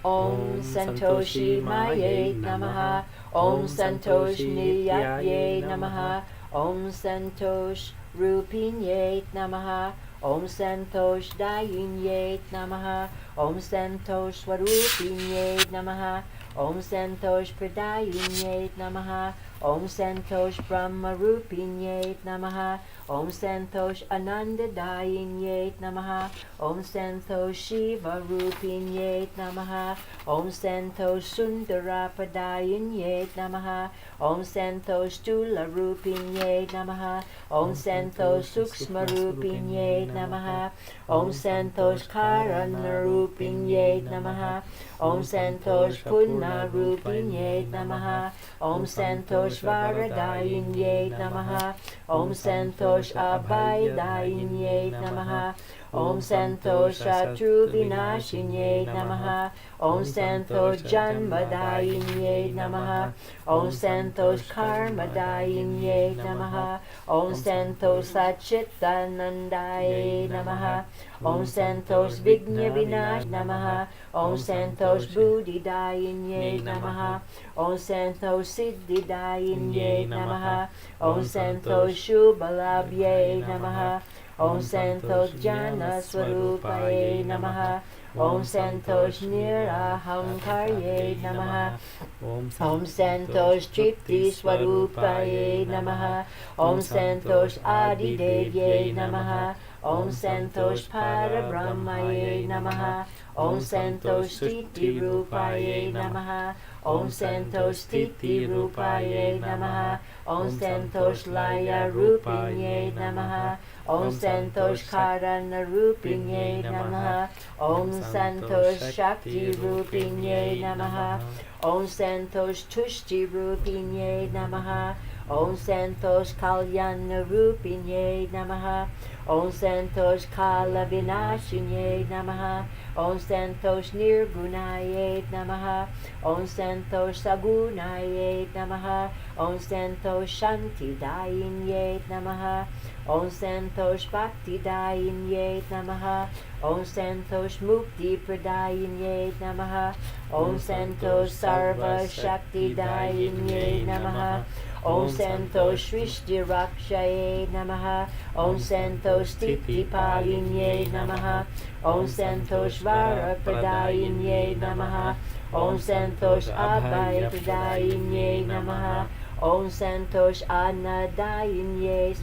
Om Santoshi Maaye Namaha. Om Santosh Niyatye Namaha. Om Santosh Rupinye Namaha. Om Santosh Dayinye Namaha. Om Santosh Swarupinye Namaha. Om Santosh Pradayinye Namaha. Om Santosh Brahmarupinye Namaha. Om Santosh Anandadayinye Namaha. Om Santosh Shiva Rupinye Namaha. Om Santosh Sundarapadayinye Namaha. Om Santosh Stula Rupinye Namaha. Om Santosh Sukshma Rupinye Namaha. Om Santosh Karana Rupinye Namaha. Om Santosh Punna Rupinye Namaha. Om Santosh Varadayinye Namaha. Om Santosh Abhaydayinye Namaha. Om Santosh Shatru Vinashinye Namaha. Om Santosh Janmadayinye Namaha. Om Santosh Karmadayinye Namaha. Om Santosh Satchitanandaye Namaha. Om Santosh Vigna Vinash Namaha. Om Santosh Buddhidayinye Namaha. Om Santosh Siddhidayinye Namaha. Om Santosh Shubhalabhye Namaha. Om Santosh Jana Swarupaye Namaha. Om Santosh Nirahamkarye Namaha. Om Santosh Tripti Swarupaye Namaha. Om Santosh Adidevye Namaha. Om Santosh Parabrahmaye Namaha. Om Santosh Titi Rupaye Namaha. Om Santosh Titi Rupaye Namaha. Om Santosh Laya Rupinye Namaha. Om Santosh Karana Rupinye Namaha. Om Santosh Shakti Rupinye Namaha. Om Santosh Tushti Rupinye Namaha. Om Santosh Kalyana Rupinye Namaha. Om Santosh Kala Vinashinye Namaha. Om Santosh Nirgunaye Namaha. Om Santosh Sagunaye Namaha. Om Santosh Shanti Dayinye Namaha. Om Santosh Bhakti Dayinye Namaha. Om Santosh Mukti Pradayinye Namaha. Om Santosh Sarva Shakti Dayinye Namaha. Om Santosh Shrishti Rakshaye Namaha. Om Santosh Titi Palinye Namaha. Om Santosh Vara Pradayinye Namaha. Om Santosh Abhaya Pradayinye Namaha. Om Santosh Anadayinye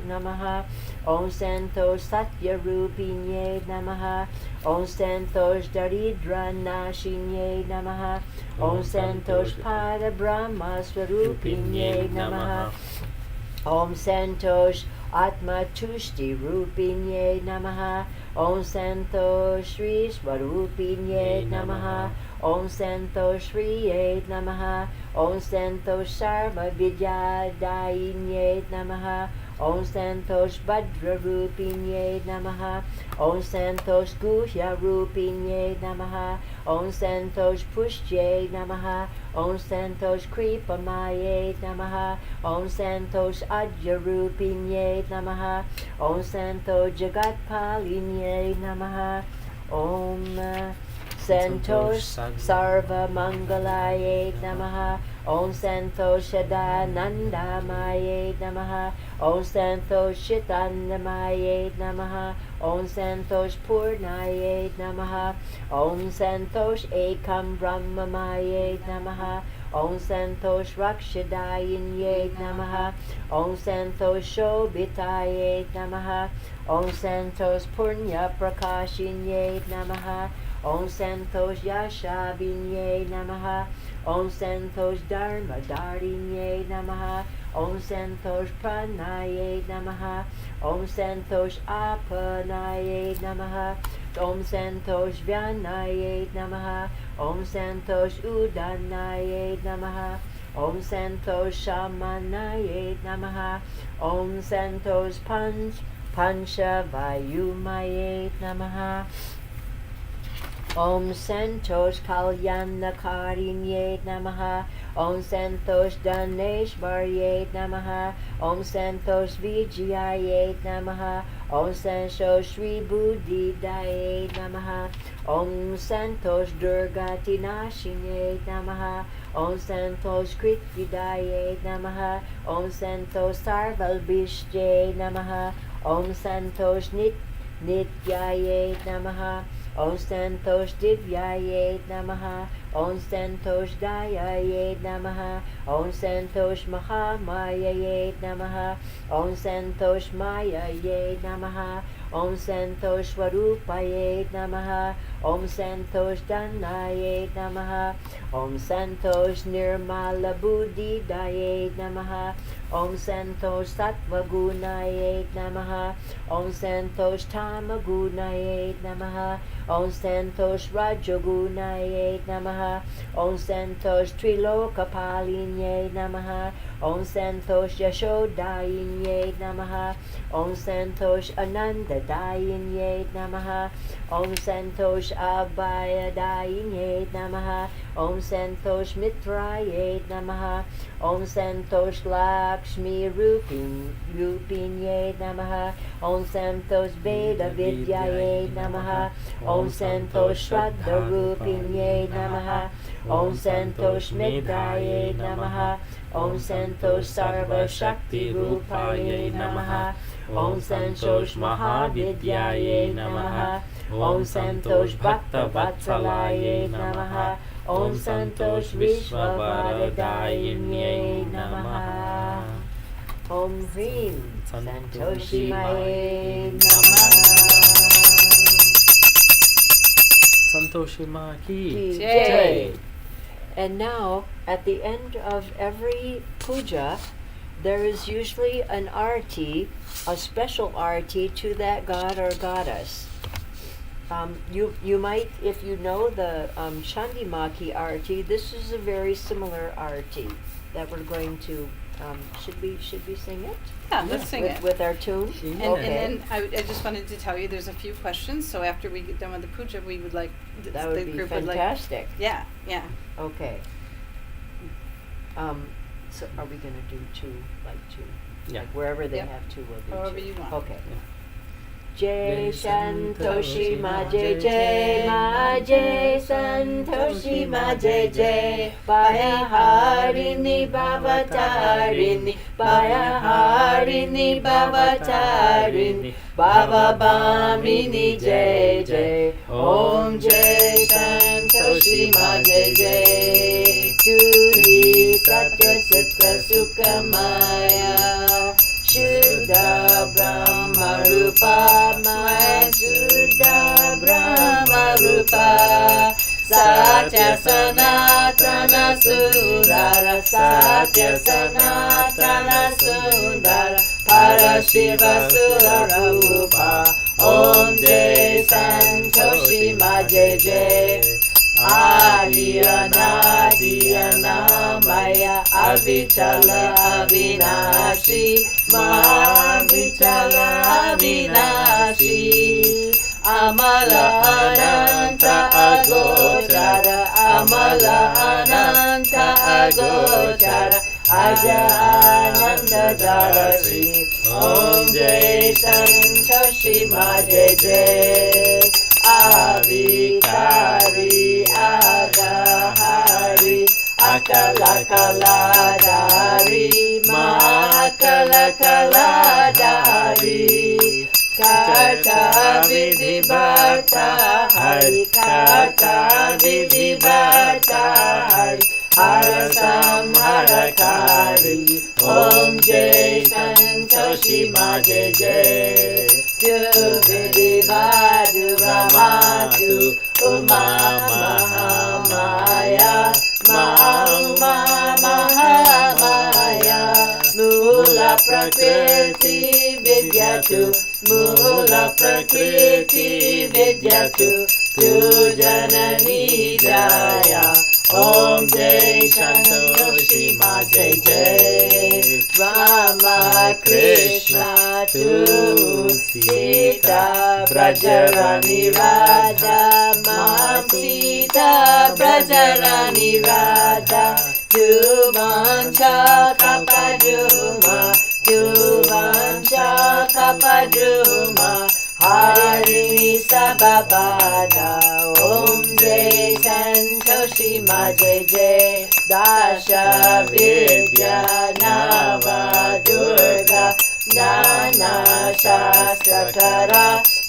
Namaha. Om Santosh Satya Rupinye Namaha. Om Santosh Daridra Nashinye Namaha. Om Santosh Parabrahma Swarupinye Namaha. Om Santosh Atma Tushti Rupinye Namaha. Om Santosh Shri Swarupinye Namaha. Om Santosh Shriye Namaha. Om Santosh Sarva Vidyadayinye Namaha. Om Santosh Bhadra Rupinye Namaha. Om Santosh Guhya Rupinye Namaha. Om Santosh Pushtye Namaha. Om Santosh Kripamaye Namaha. Om Santosh Adya Rupinye Namaha. Om Santosh Jagatpalinye Namaha. Om Santosh Sarva Mangalaye Namaha. Om Santosh Shadanandamaye Namaha. Om Santosh Shitandamaye Namaha. Om Santosh Purnaye Namaha. Om Santosh Ekam Brahmamaye Namaha. Om Santosh Rakshadayinye Namaha. Om Santosh Shobitaye Namaha. Om Santosh Punya Prakashinye Namaha. Om Santosh Yashabinye Namaha. Om Santosh Dharma Dharinye Namaha. Om Santosh Pranaye Namaha. Om Santosh Apanaye Namaha. Om Santosh Vyanaye Namaha. Om Santosh Udanaye Namaha. Om Santosh Shamanaye Namaha. Om Santosh Pancha Vayumaye Namaha. Om Santosh Kalyanakarinye Namaha. Om Santosh Daneshvarye Namaha. Om Santosh Vijayaye Namaha. Om Santosh Shri Buddhidaye Namaha. Om Santosh Durgati Nashinye Namaha. Om Santosh Kritvidaye Namaha. Om Santosh Sarvalbishye Namaha. Om Santosh Nityaye Namaha. Om Santosh Divyaye Namaha. Om Santosh Dayaye Namaha. Om Santosh Mahamayaye Namaha. Om Santosh Mayaye Namaha. Om Santosh Swarupaye Namaha. Om Santosh Danaye Namaha. Om Santosh Nirmala Buddhidaye Namaha. Om Santosh Sattvagunaye Namaha. Om Santosh Tamagunaye Namaha. Om Santosh Rajagunaye Namaha. Om Santosh Trilokapalinye Namaha. Om Santosh Yashodayinye Namaha. Om Santosh Anandadayinye Namaha. Om Santosh Abhayadayinye Namaha. Om Santosh Mitraye Namaha. Om Santosh Lakshmi Rupinye Namaha. Om Santosh Veda Vidyaye Namaha. Om Santosh Shraddha Rupinye Namaha. Om Santosh Mitraye Namaha. Om Santosh Sarva Shakti Rupaye Namaha. Om Santosh Mahavidyaye Namaha. Om Santosh Bhakta Vatsalaye Namaha. Om Santosh Vishwavaradayinye Namaha. Om Hrim Santoshi Mae Namaha. Santoshi Maa ki Jai. And now, at the end of every puja, there is usually an arati, a special arati to that god or goddess. You might, if you know the Chandimaki arati, this is a very similar arati that we're going to. Should we sing it? Yeah, let's sing it. With our tune. And then I just wanted to tell you there's a few questions. So after we get done with the puja, we would like That would the be group fantastic. would like. Yeah. Okay. So are we going to do two? Yeah. Like wherever they Yep. have two, we'll do However two. you want. Okay. Yeah. Jai Santoshi Ma Jai Jai Ma Jai Santoshi Ma Jai Jai Baya Harini Bhavatarini Baya Harini Bhavatarini Bhava Bhamini Jai Jai Om Jai Santoshi Ma Jai Jai Turi Satya Sutta Sukhamaya Shuddha Brahma Rupa Maya Shuddha Brahma Rupa Satya Sanatana Sundara Satya Sanatana Sundara Parashiva Sundara Rupa Om Jai Santoshi Maa Jai Jai Adiyana Maya Avichala Avinashi Mahavichala Avinashi Amala Ananta Agochara Amala Ananta Agochara Aja Ananda Darasi Om Jai Santoshi Maa Jai Jai Avikari Agahari Akalakaladari Mahakalakaladari Karta Vidhi Bharta Hari Karta Vidhi Bharta Hari Harasam Harakari Om Jai Santoshi Maa Jai Jai Tu Vidhi Vadu Ramatu Uma Mahamaya Mahuma Mahamaya Mula Prakriti Vidyatu Mula Prakriti Vidyatu Tu Janani Jaya Om Jai Santoshi Maa Jai Jai Rama Krishna Tu Sita Brajarani Radha Ma Sita Brajarani Radha Tu Vancha Kapaduma Tu Vancha Kapaduma Harini Sababada Om Jai Santoshi Maa Jai Jai Dasha Vidya Nava Durga Nana Shastrakara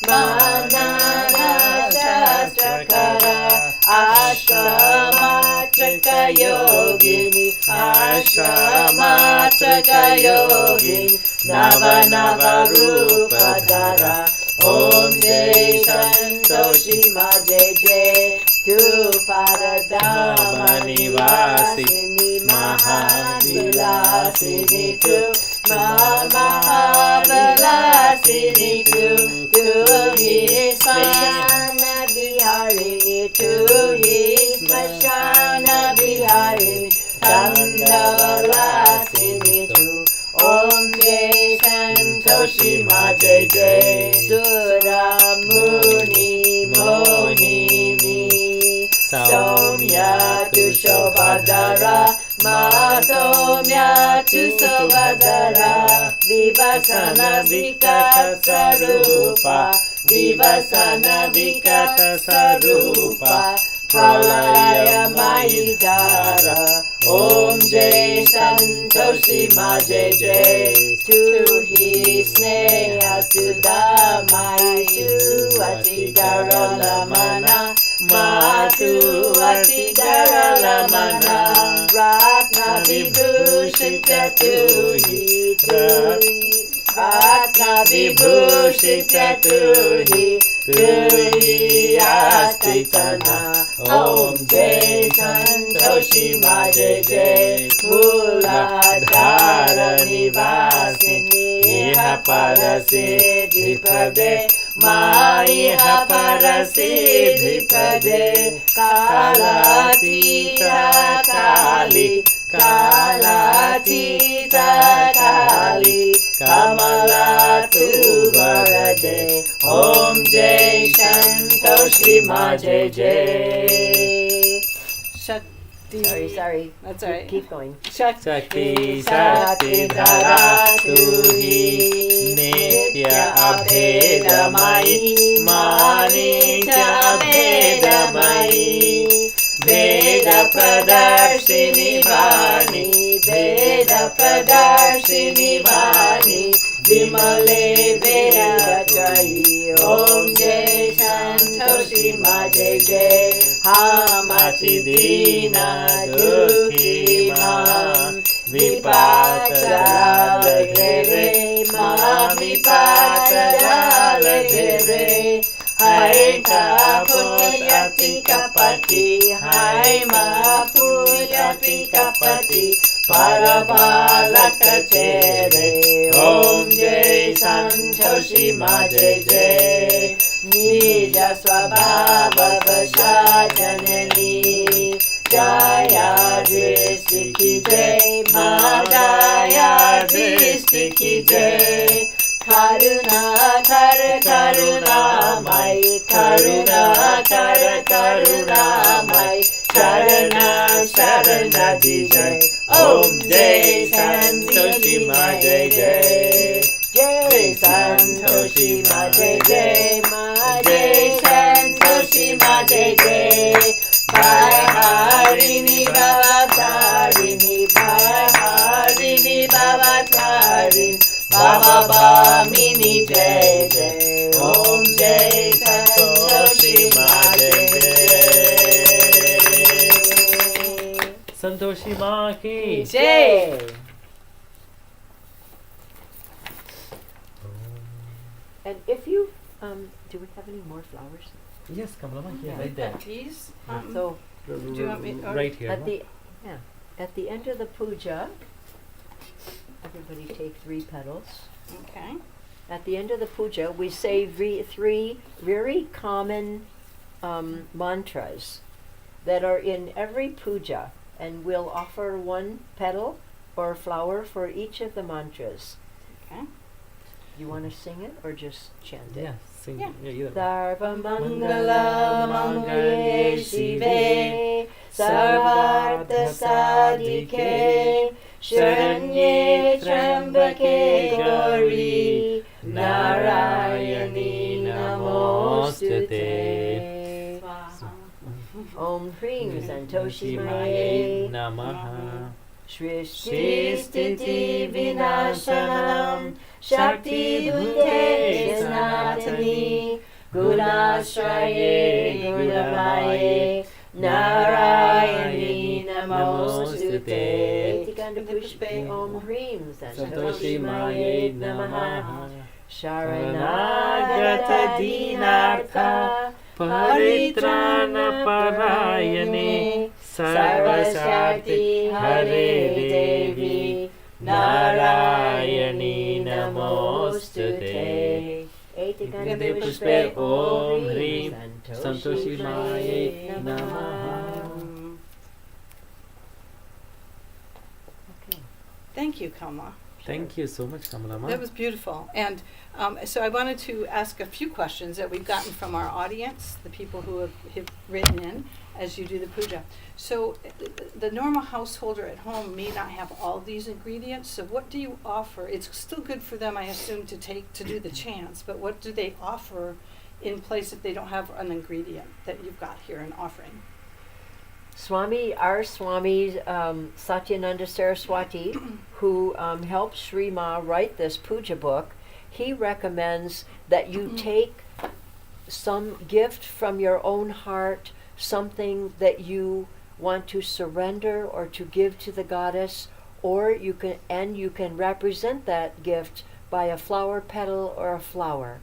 Manana Shastrakara Ashramatra Yogini Ashramatra Yogini Nava Nava Rupa Dara Om Jai Santoshi Maa Jai Jai Tu Paradama Nivasini Mahavilasini Tu Mahavilasini Tu Tu hi Smashana Viharini Tu hi Smashana Viharini Chandavalasini Tu Om Jai Santoshi Maa Jai Jai Sura Muni Mohini Somya Tu Shobhadara Ma Somya Tu Shobhadara Vivasana Vikata Sarupa Vivasana Vikata Sarupa Pralaya Mahidara Om Jai Santoshi Maa Jai Jai Tu hi Sneha Sudamai Tu Atigara Lamana Matu Atigara Lamana Ratna Vibhushita Tu hi Ratna Vibhushita Tu hi Astritana Om Jai Santoshi Maa Jai Jai Muladhara Nivasini Iha Parasiddhi Prade Ma Iha Parasiddhi Prade Kalatita Kali Kalatita Kali Kamala Tu Varade Om Jai Santoshi Maa Jai Jai Shakti. Sorry. That's all right. Keep going. Shakti Shakti Dharatu Hi Nitya Abhedamayi Manitya Abhedamayi Veda Pradarshini Vani Veda Pradarshini Vani Vimale Vedatrayi Om Jai Santoshi Maa Jai Jai Hamati Dina Dukhi Ma Jalagiri, Mahavipata Jalagiri, Hai Kapuyati Kapati, Hai Mapuyati Kapati, Parabalaka Chere, Om Jai Santoshi Maa Jai Jai, Nija Swabhava Vasha Janani, Jaya Dristi Ki Jai, Ma Jaya Dristi Ki Jai, Karuna Kar Karuna Mai, Karuna Kar Karuna Mai, Sharana Sharana Di Jai, Om Jai Santoshi Maa Jai Jai, Jai Santoshi Maa Jai Jai, Ma Jai Santoshi Maa Jai Jai, Bye Harini Baba Tarini, Bye Harini Baba Tarini, Baba Bamini Jai Jai, Om Jai Santoshi Maa Jai Jai. Santoshi Maa ki Jai. And if you, do we have any more flowers? Yes, Kamalama, here, Yeah. right there. These, So do you want me, or Right here. at no? the at the end of the puja, everybody take 3 petals. okay. At the end of the puja, we say 3 very common mantras that are in every puja, and we'll offer 1 petal or flower for each of the mantras. Okay. You want to sing it or just chant it? Yeah, sing. Yeah. Either. Sarva Mangala Mangalye Shive Sarvartha Sadike Sharanye Trambake Gauri Narayani Namostute. Om Hrim Santoshi Mae Namaha. Shrishti Stiti Vinashanam Shakti Bhute Sanatani Gunashraye Gunamaye Narayani Namostute. Tikanda Pushpe Om Hrim Santoshi Mae Namaha. Sharanagata Dinartha Paritrana Parayane Sarvashakti Hare Devi Narayani Namostute. Etikande Pushpe Om Hrim Santoshi Mae Namaha. Okay. Thank you, Kamala. Thank you so much, Kamalama. That was beautiful. And so I wanted to ask a few questions that we've gotten from our audience, the people who have written in as you do the puja. So the normal householder at home may not have all these ingredients. So what do you offer? It's still good for them, I assume, to do the chants, but what do they offer in place if they don't have an ingredient that you've got here in offering? Our Swami Satyananda Saraswati, who helped Sri Maa write this puja book, he recommends that you take some gift from your own heart, something that you want to surrender or to give to the goddess, or you can represent that gift by a flower petal or a flower.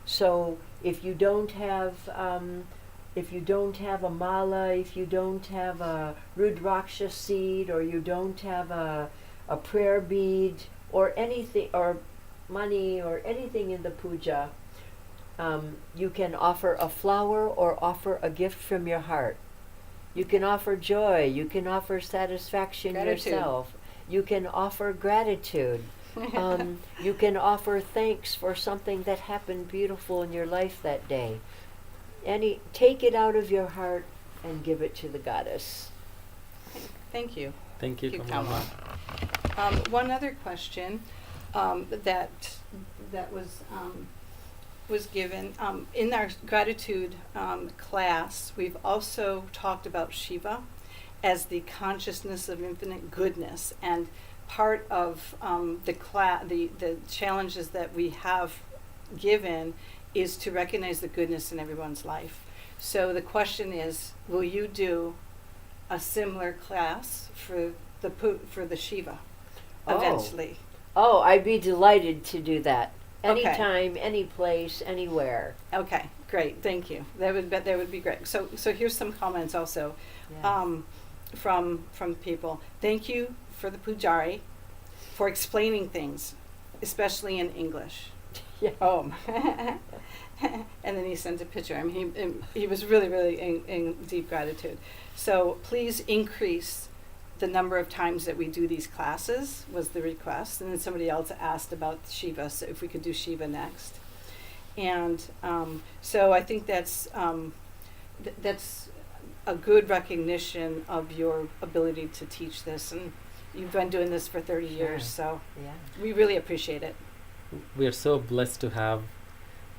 So if you don't have a mala, if you don't have a rudraksha seed, or you don't have a prayer bead, or anything, or money, or anything in the puja, you can offer a flower or offer a gift from your heart. You can offer joy, you can offer satisfaction yourself, you can offer gratitude. You can offer thanks for something that happened beautiful in your life that day. Take it out of your heart and give it to the goddess. Thank you. Thank you, Thank you, Kamalama. One other question that was given in our gratitude class. We've also talked about Shiva as the consciousness of infinite goodness, and part of the challenges that we have given is to recognize the goodness in everyone's life. So the question is, will you do a similar class for the Shiva? Oh. eventually. Oh, I'd be delighted to do that. Okay. Anytime, any place, anywhere. Okay, great, thank you. That would be great. So here's some comments also, Yeah. from people. Thank you for the pujari, for explaining things, especially in English. Yeah. Oh, and then he sent a picture. I mean, he was really in deep gratitude. So please increase the number of times that we do these classes was the request. And then somebody else asked about Shiva, so if we could do Shiva next. And so I think that's a good recognition of your ability to teach this. And you've been doing this for 30 years, so Yeah. we really appreciate it. We are so blessed to have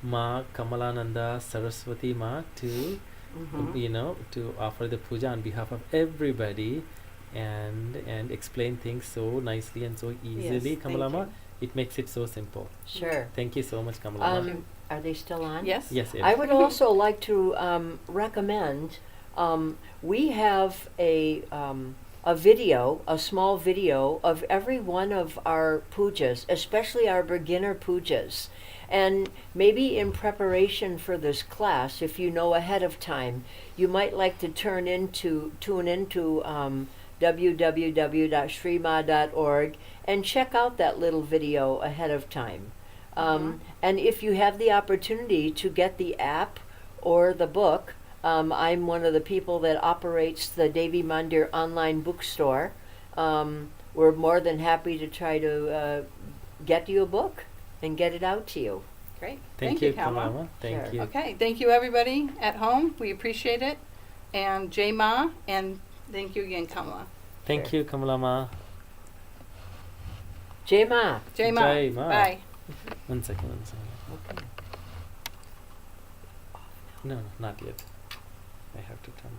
Ma Kamalananda Saraswati Ma to to offer the puja on behalf of everybody and explain things so nicely and so easily. Yes, thank Kamalama, you. it makes it so simple. Sure. Thank you so much, Kamalama. Are they still on? Yes? Yes, yes. I would also like to recommend, we have a video, a small video of every one of our pujas, especially our beginner pujas. And maybe in preparation for this class, if you know ahead of time, you might like to tune into www.shrima.org and check out that little video ahead of time. And if you have the opportunity to get the app or the book, I'm one of the people that operates the Devi Mandir online bookstore. We're more than happy to try to get you a book and get it out to you. Great. Thank you, Kalma. Kamalama. Thank Sure. you. Okay, thank you everybody at home. We appreciate it. And Jai Ma, and thank you again, Kamala. Thank Sure. you, Kamalama. Jai Ma. Jai Ma. Jai Ma. Bye. One second. Okay. No, not yet. I have to turn.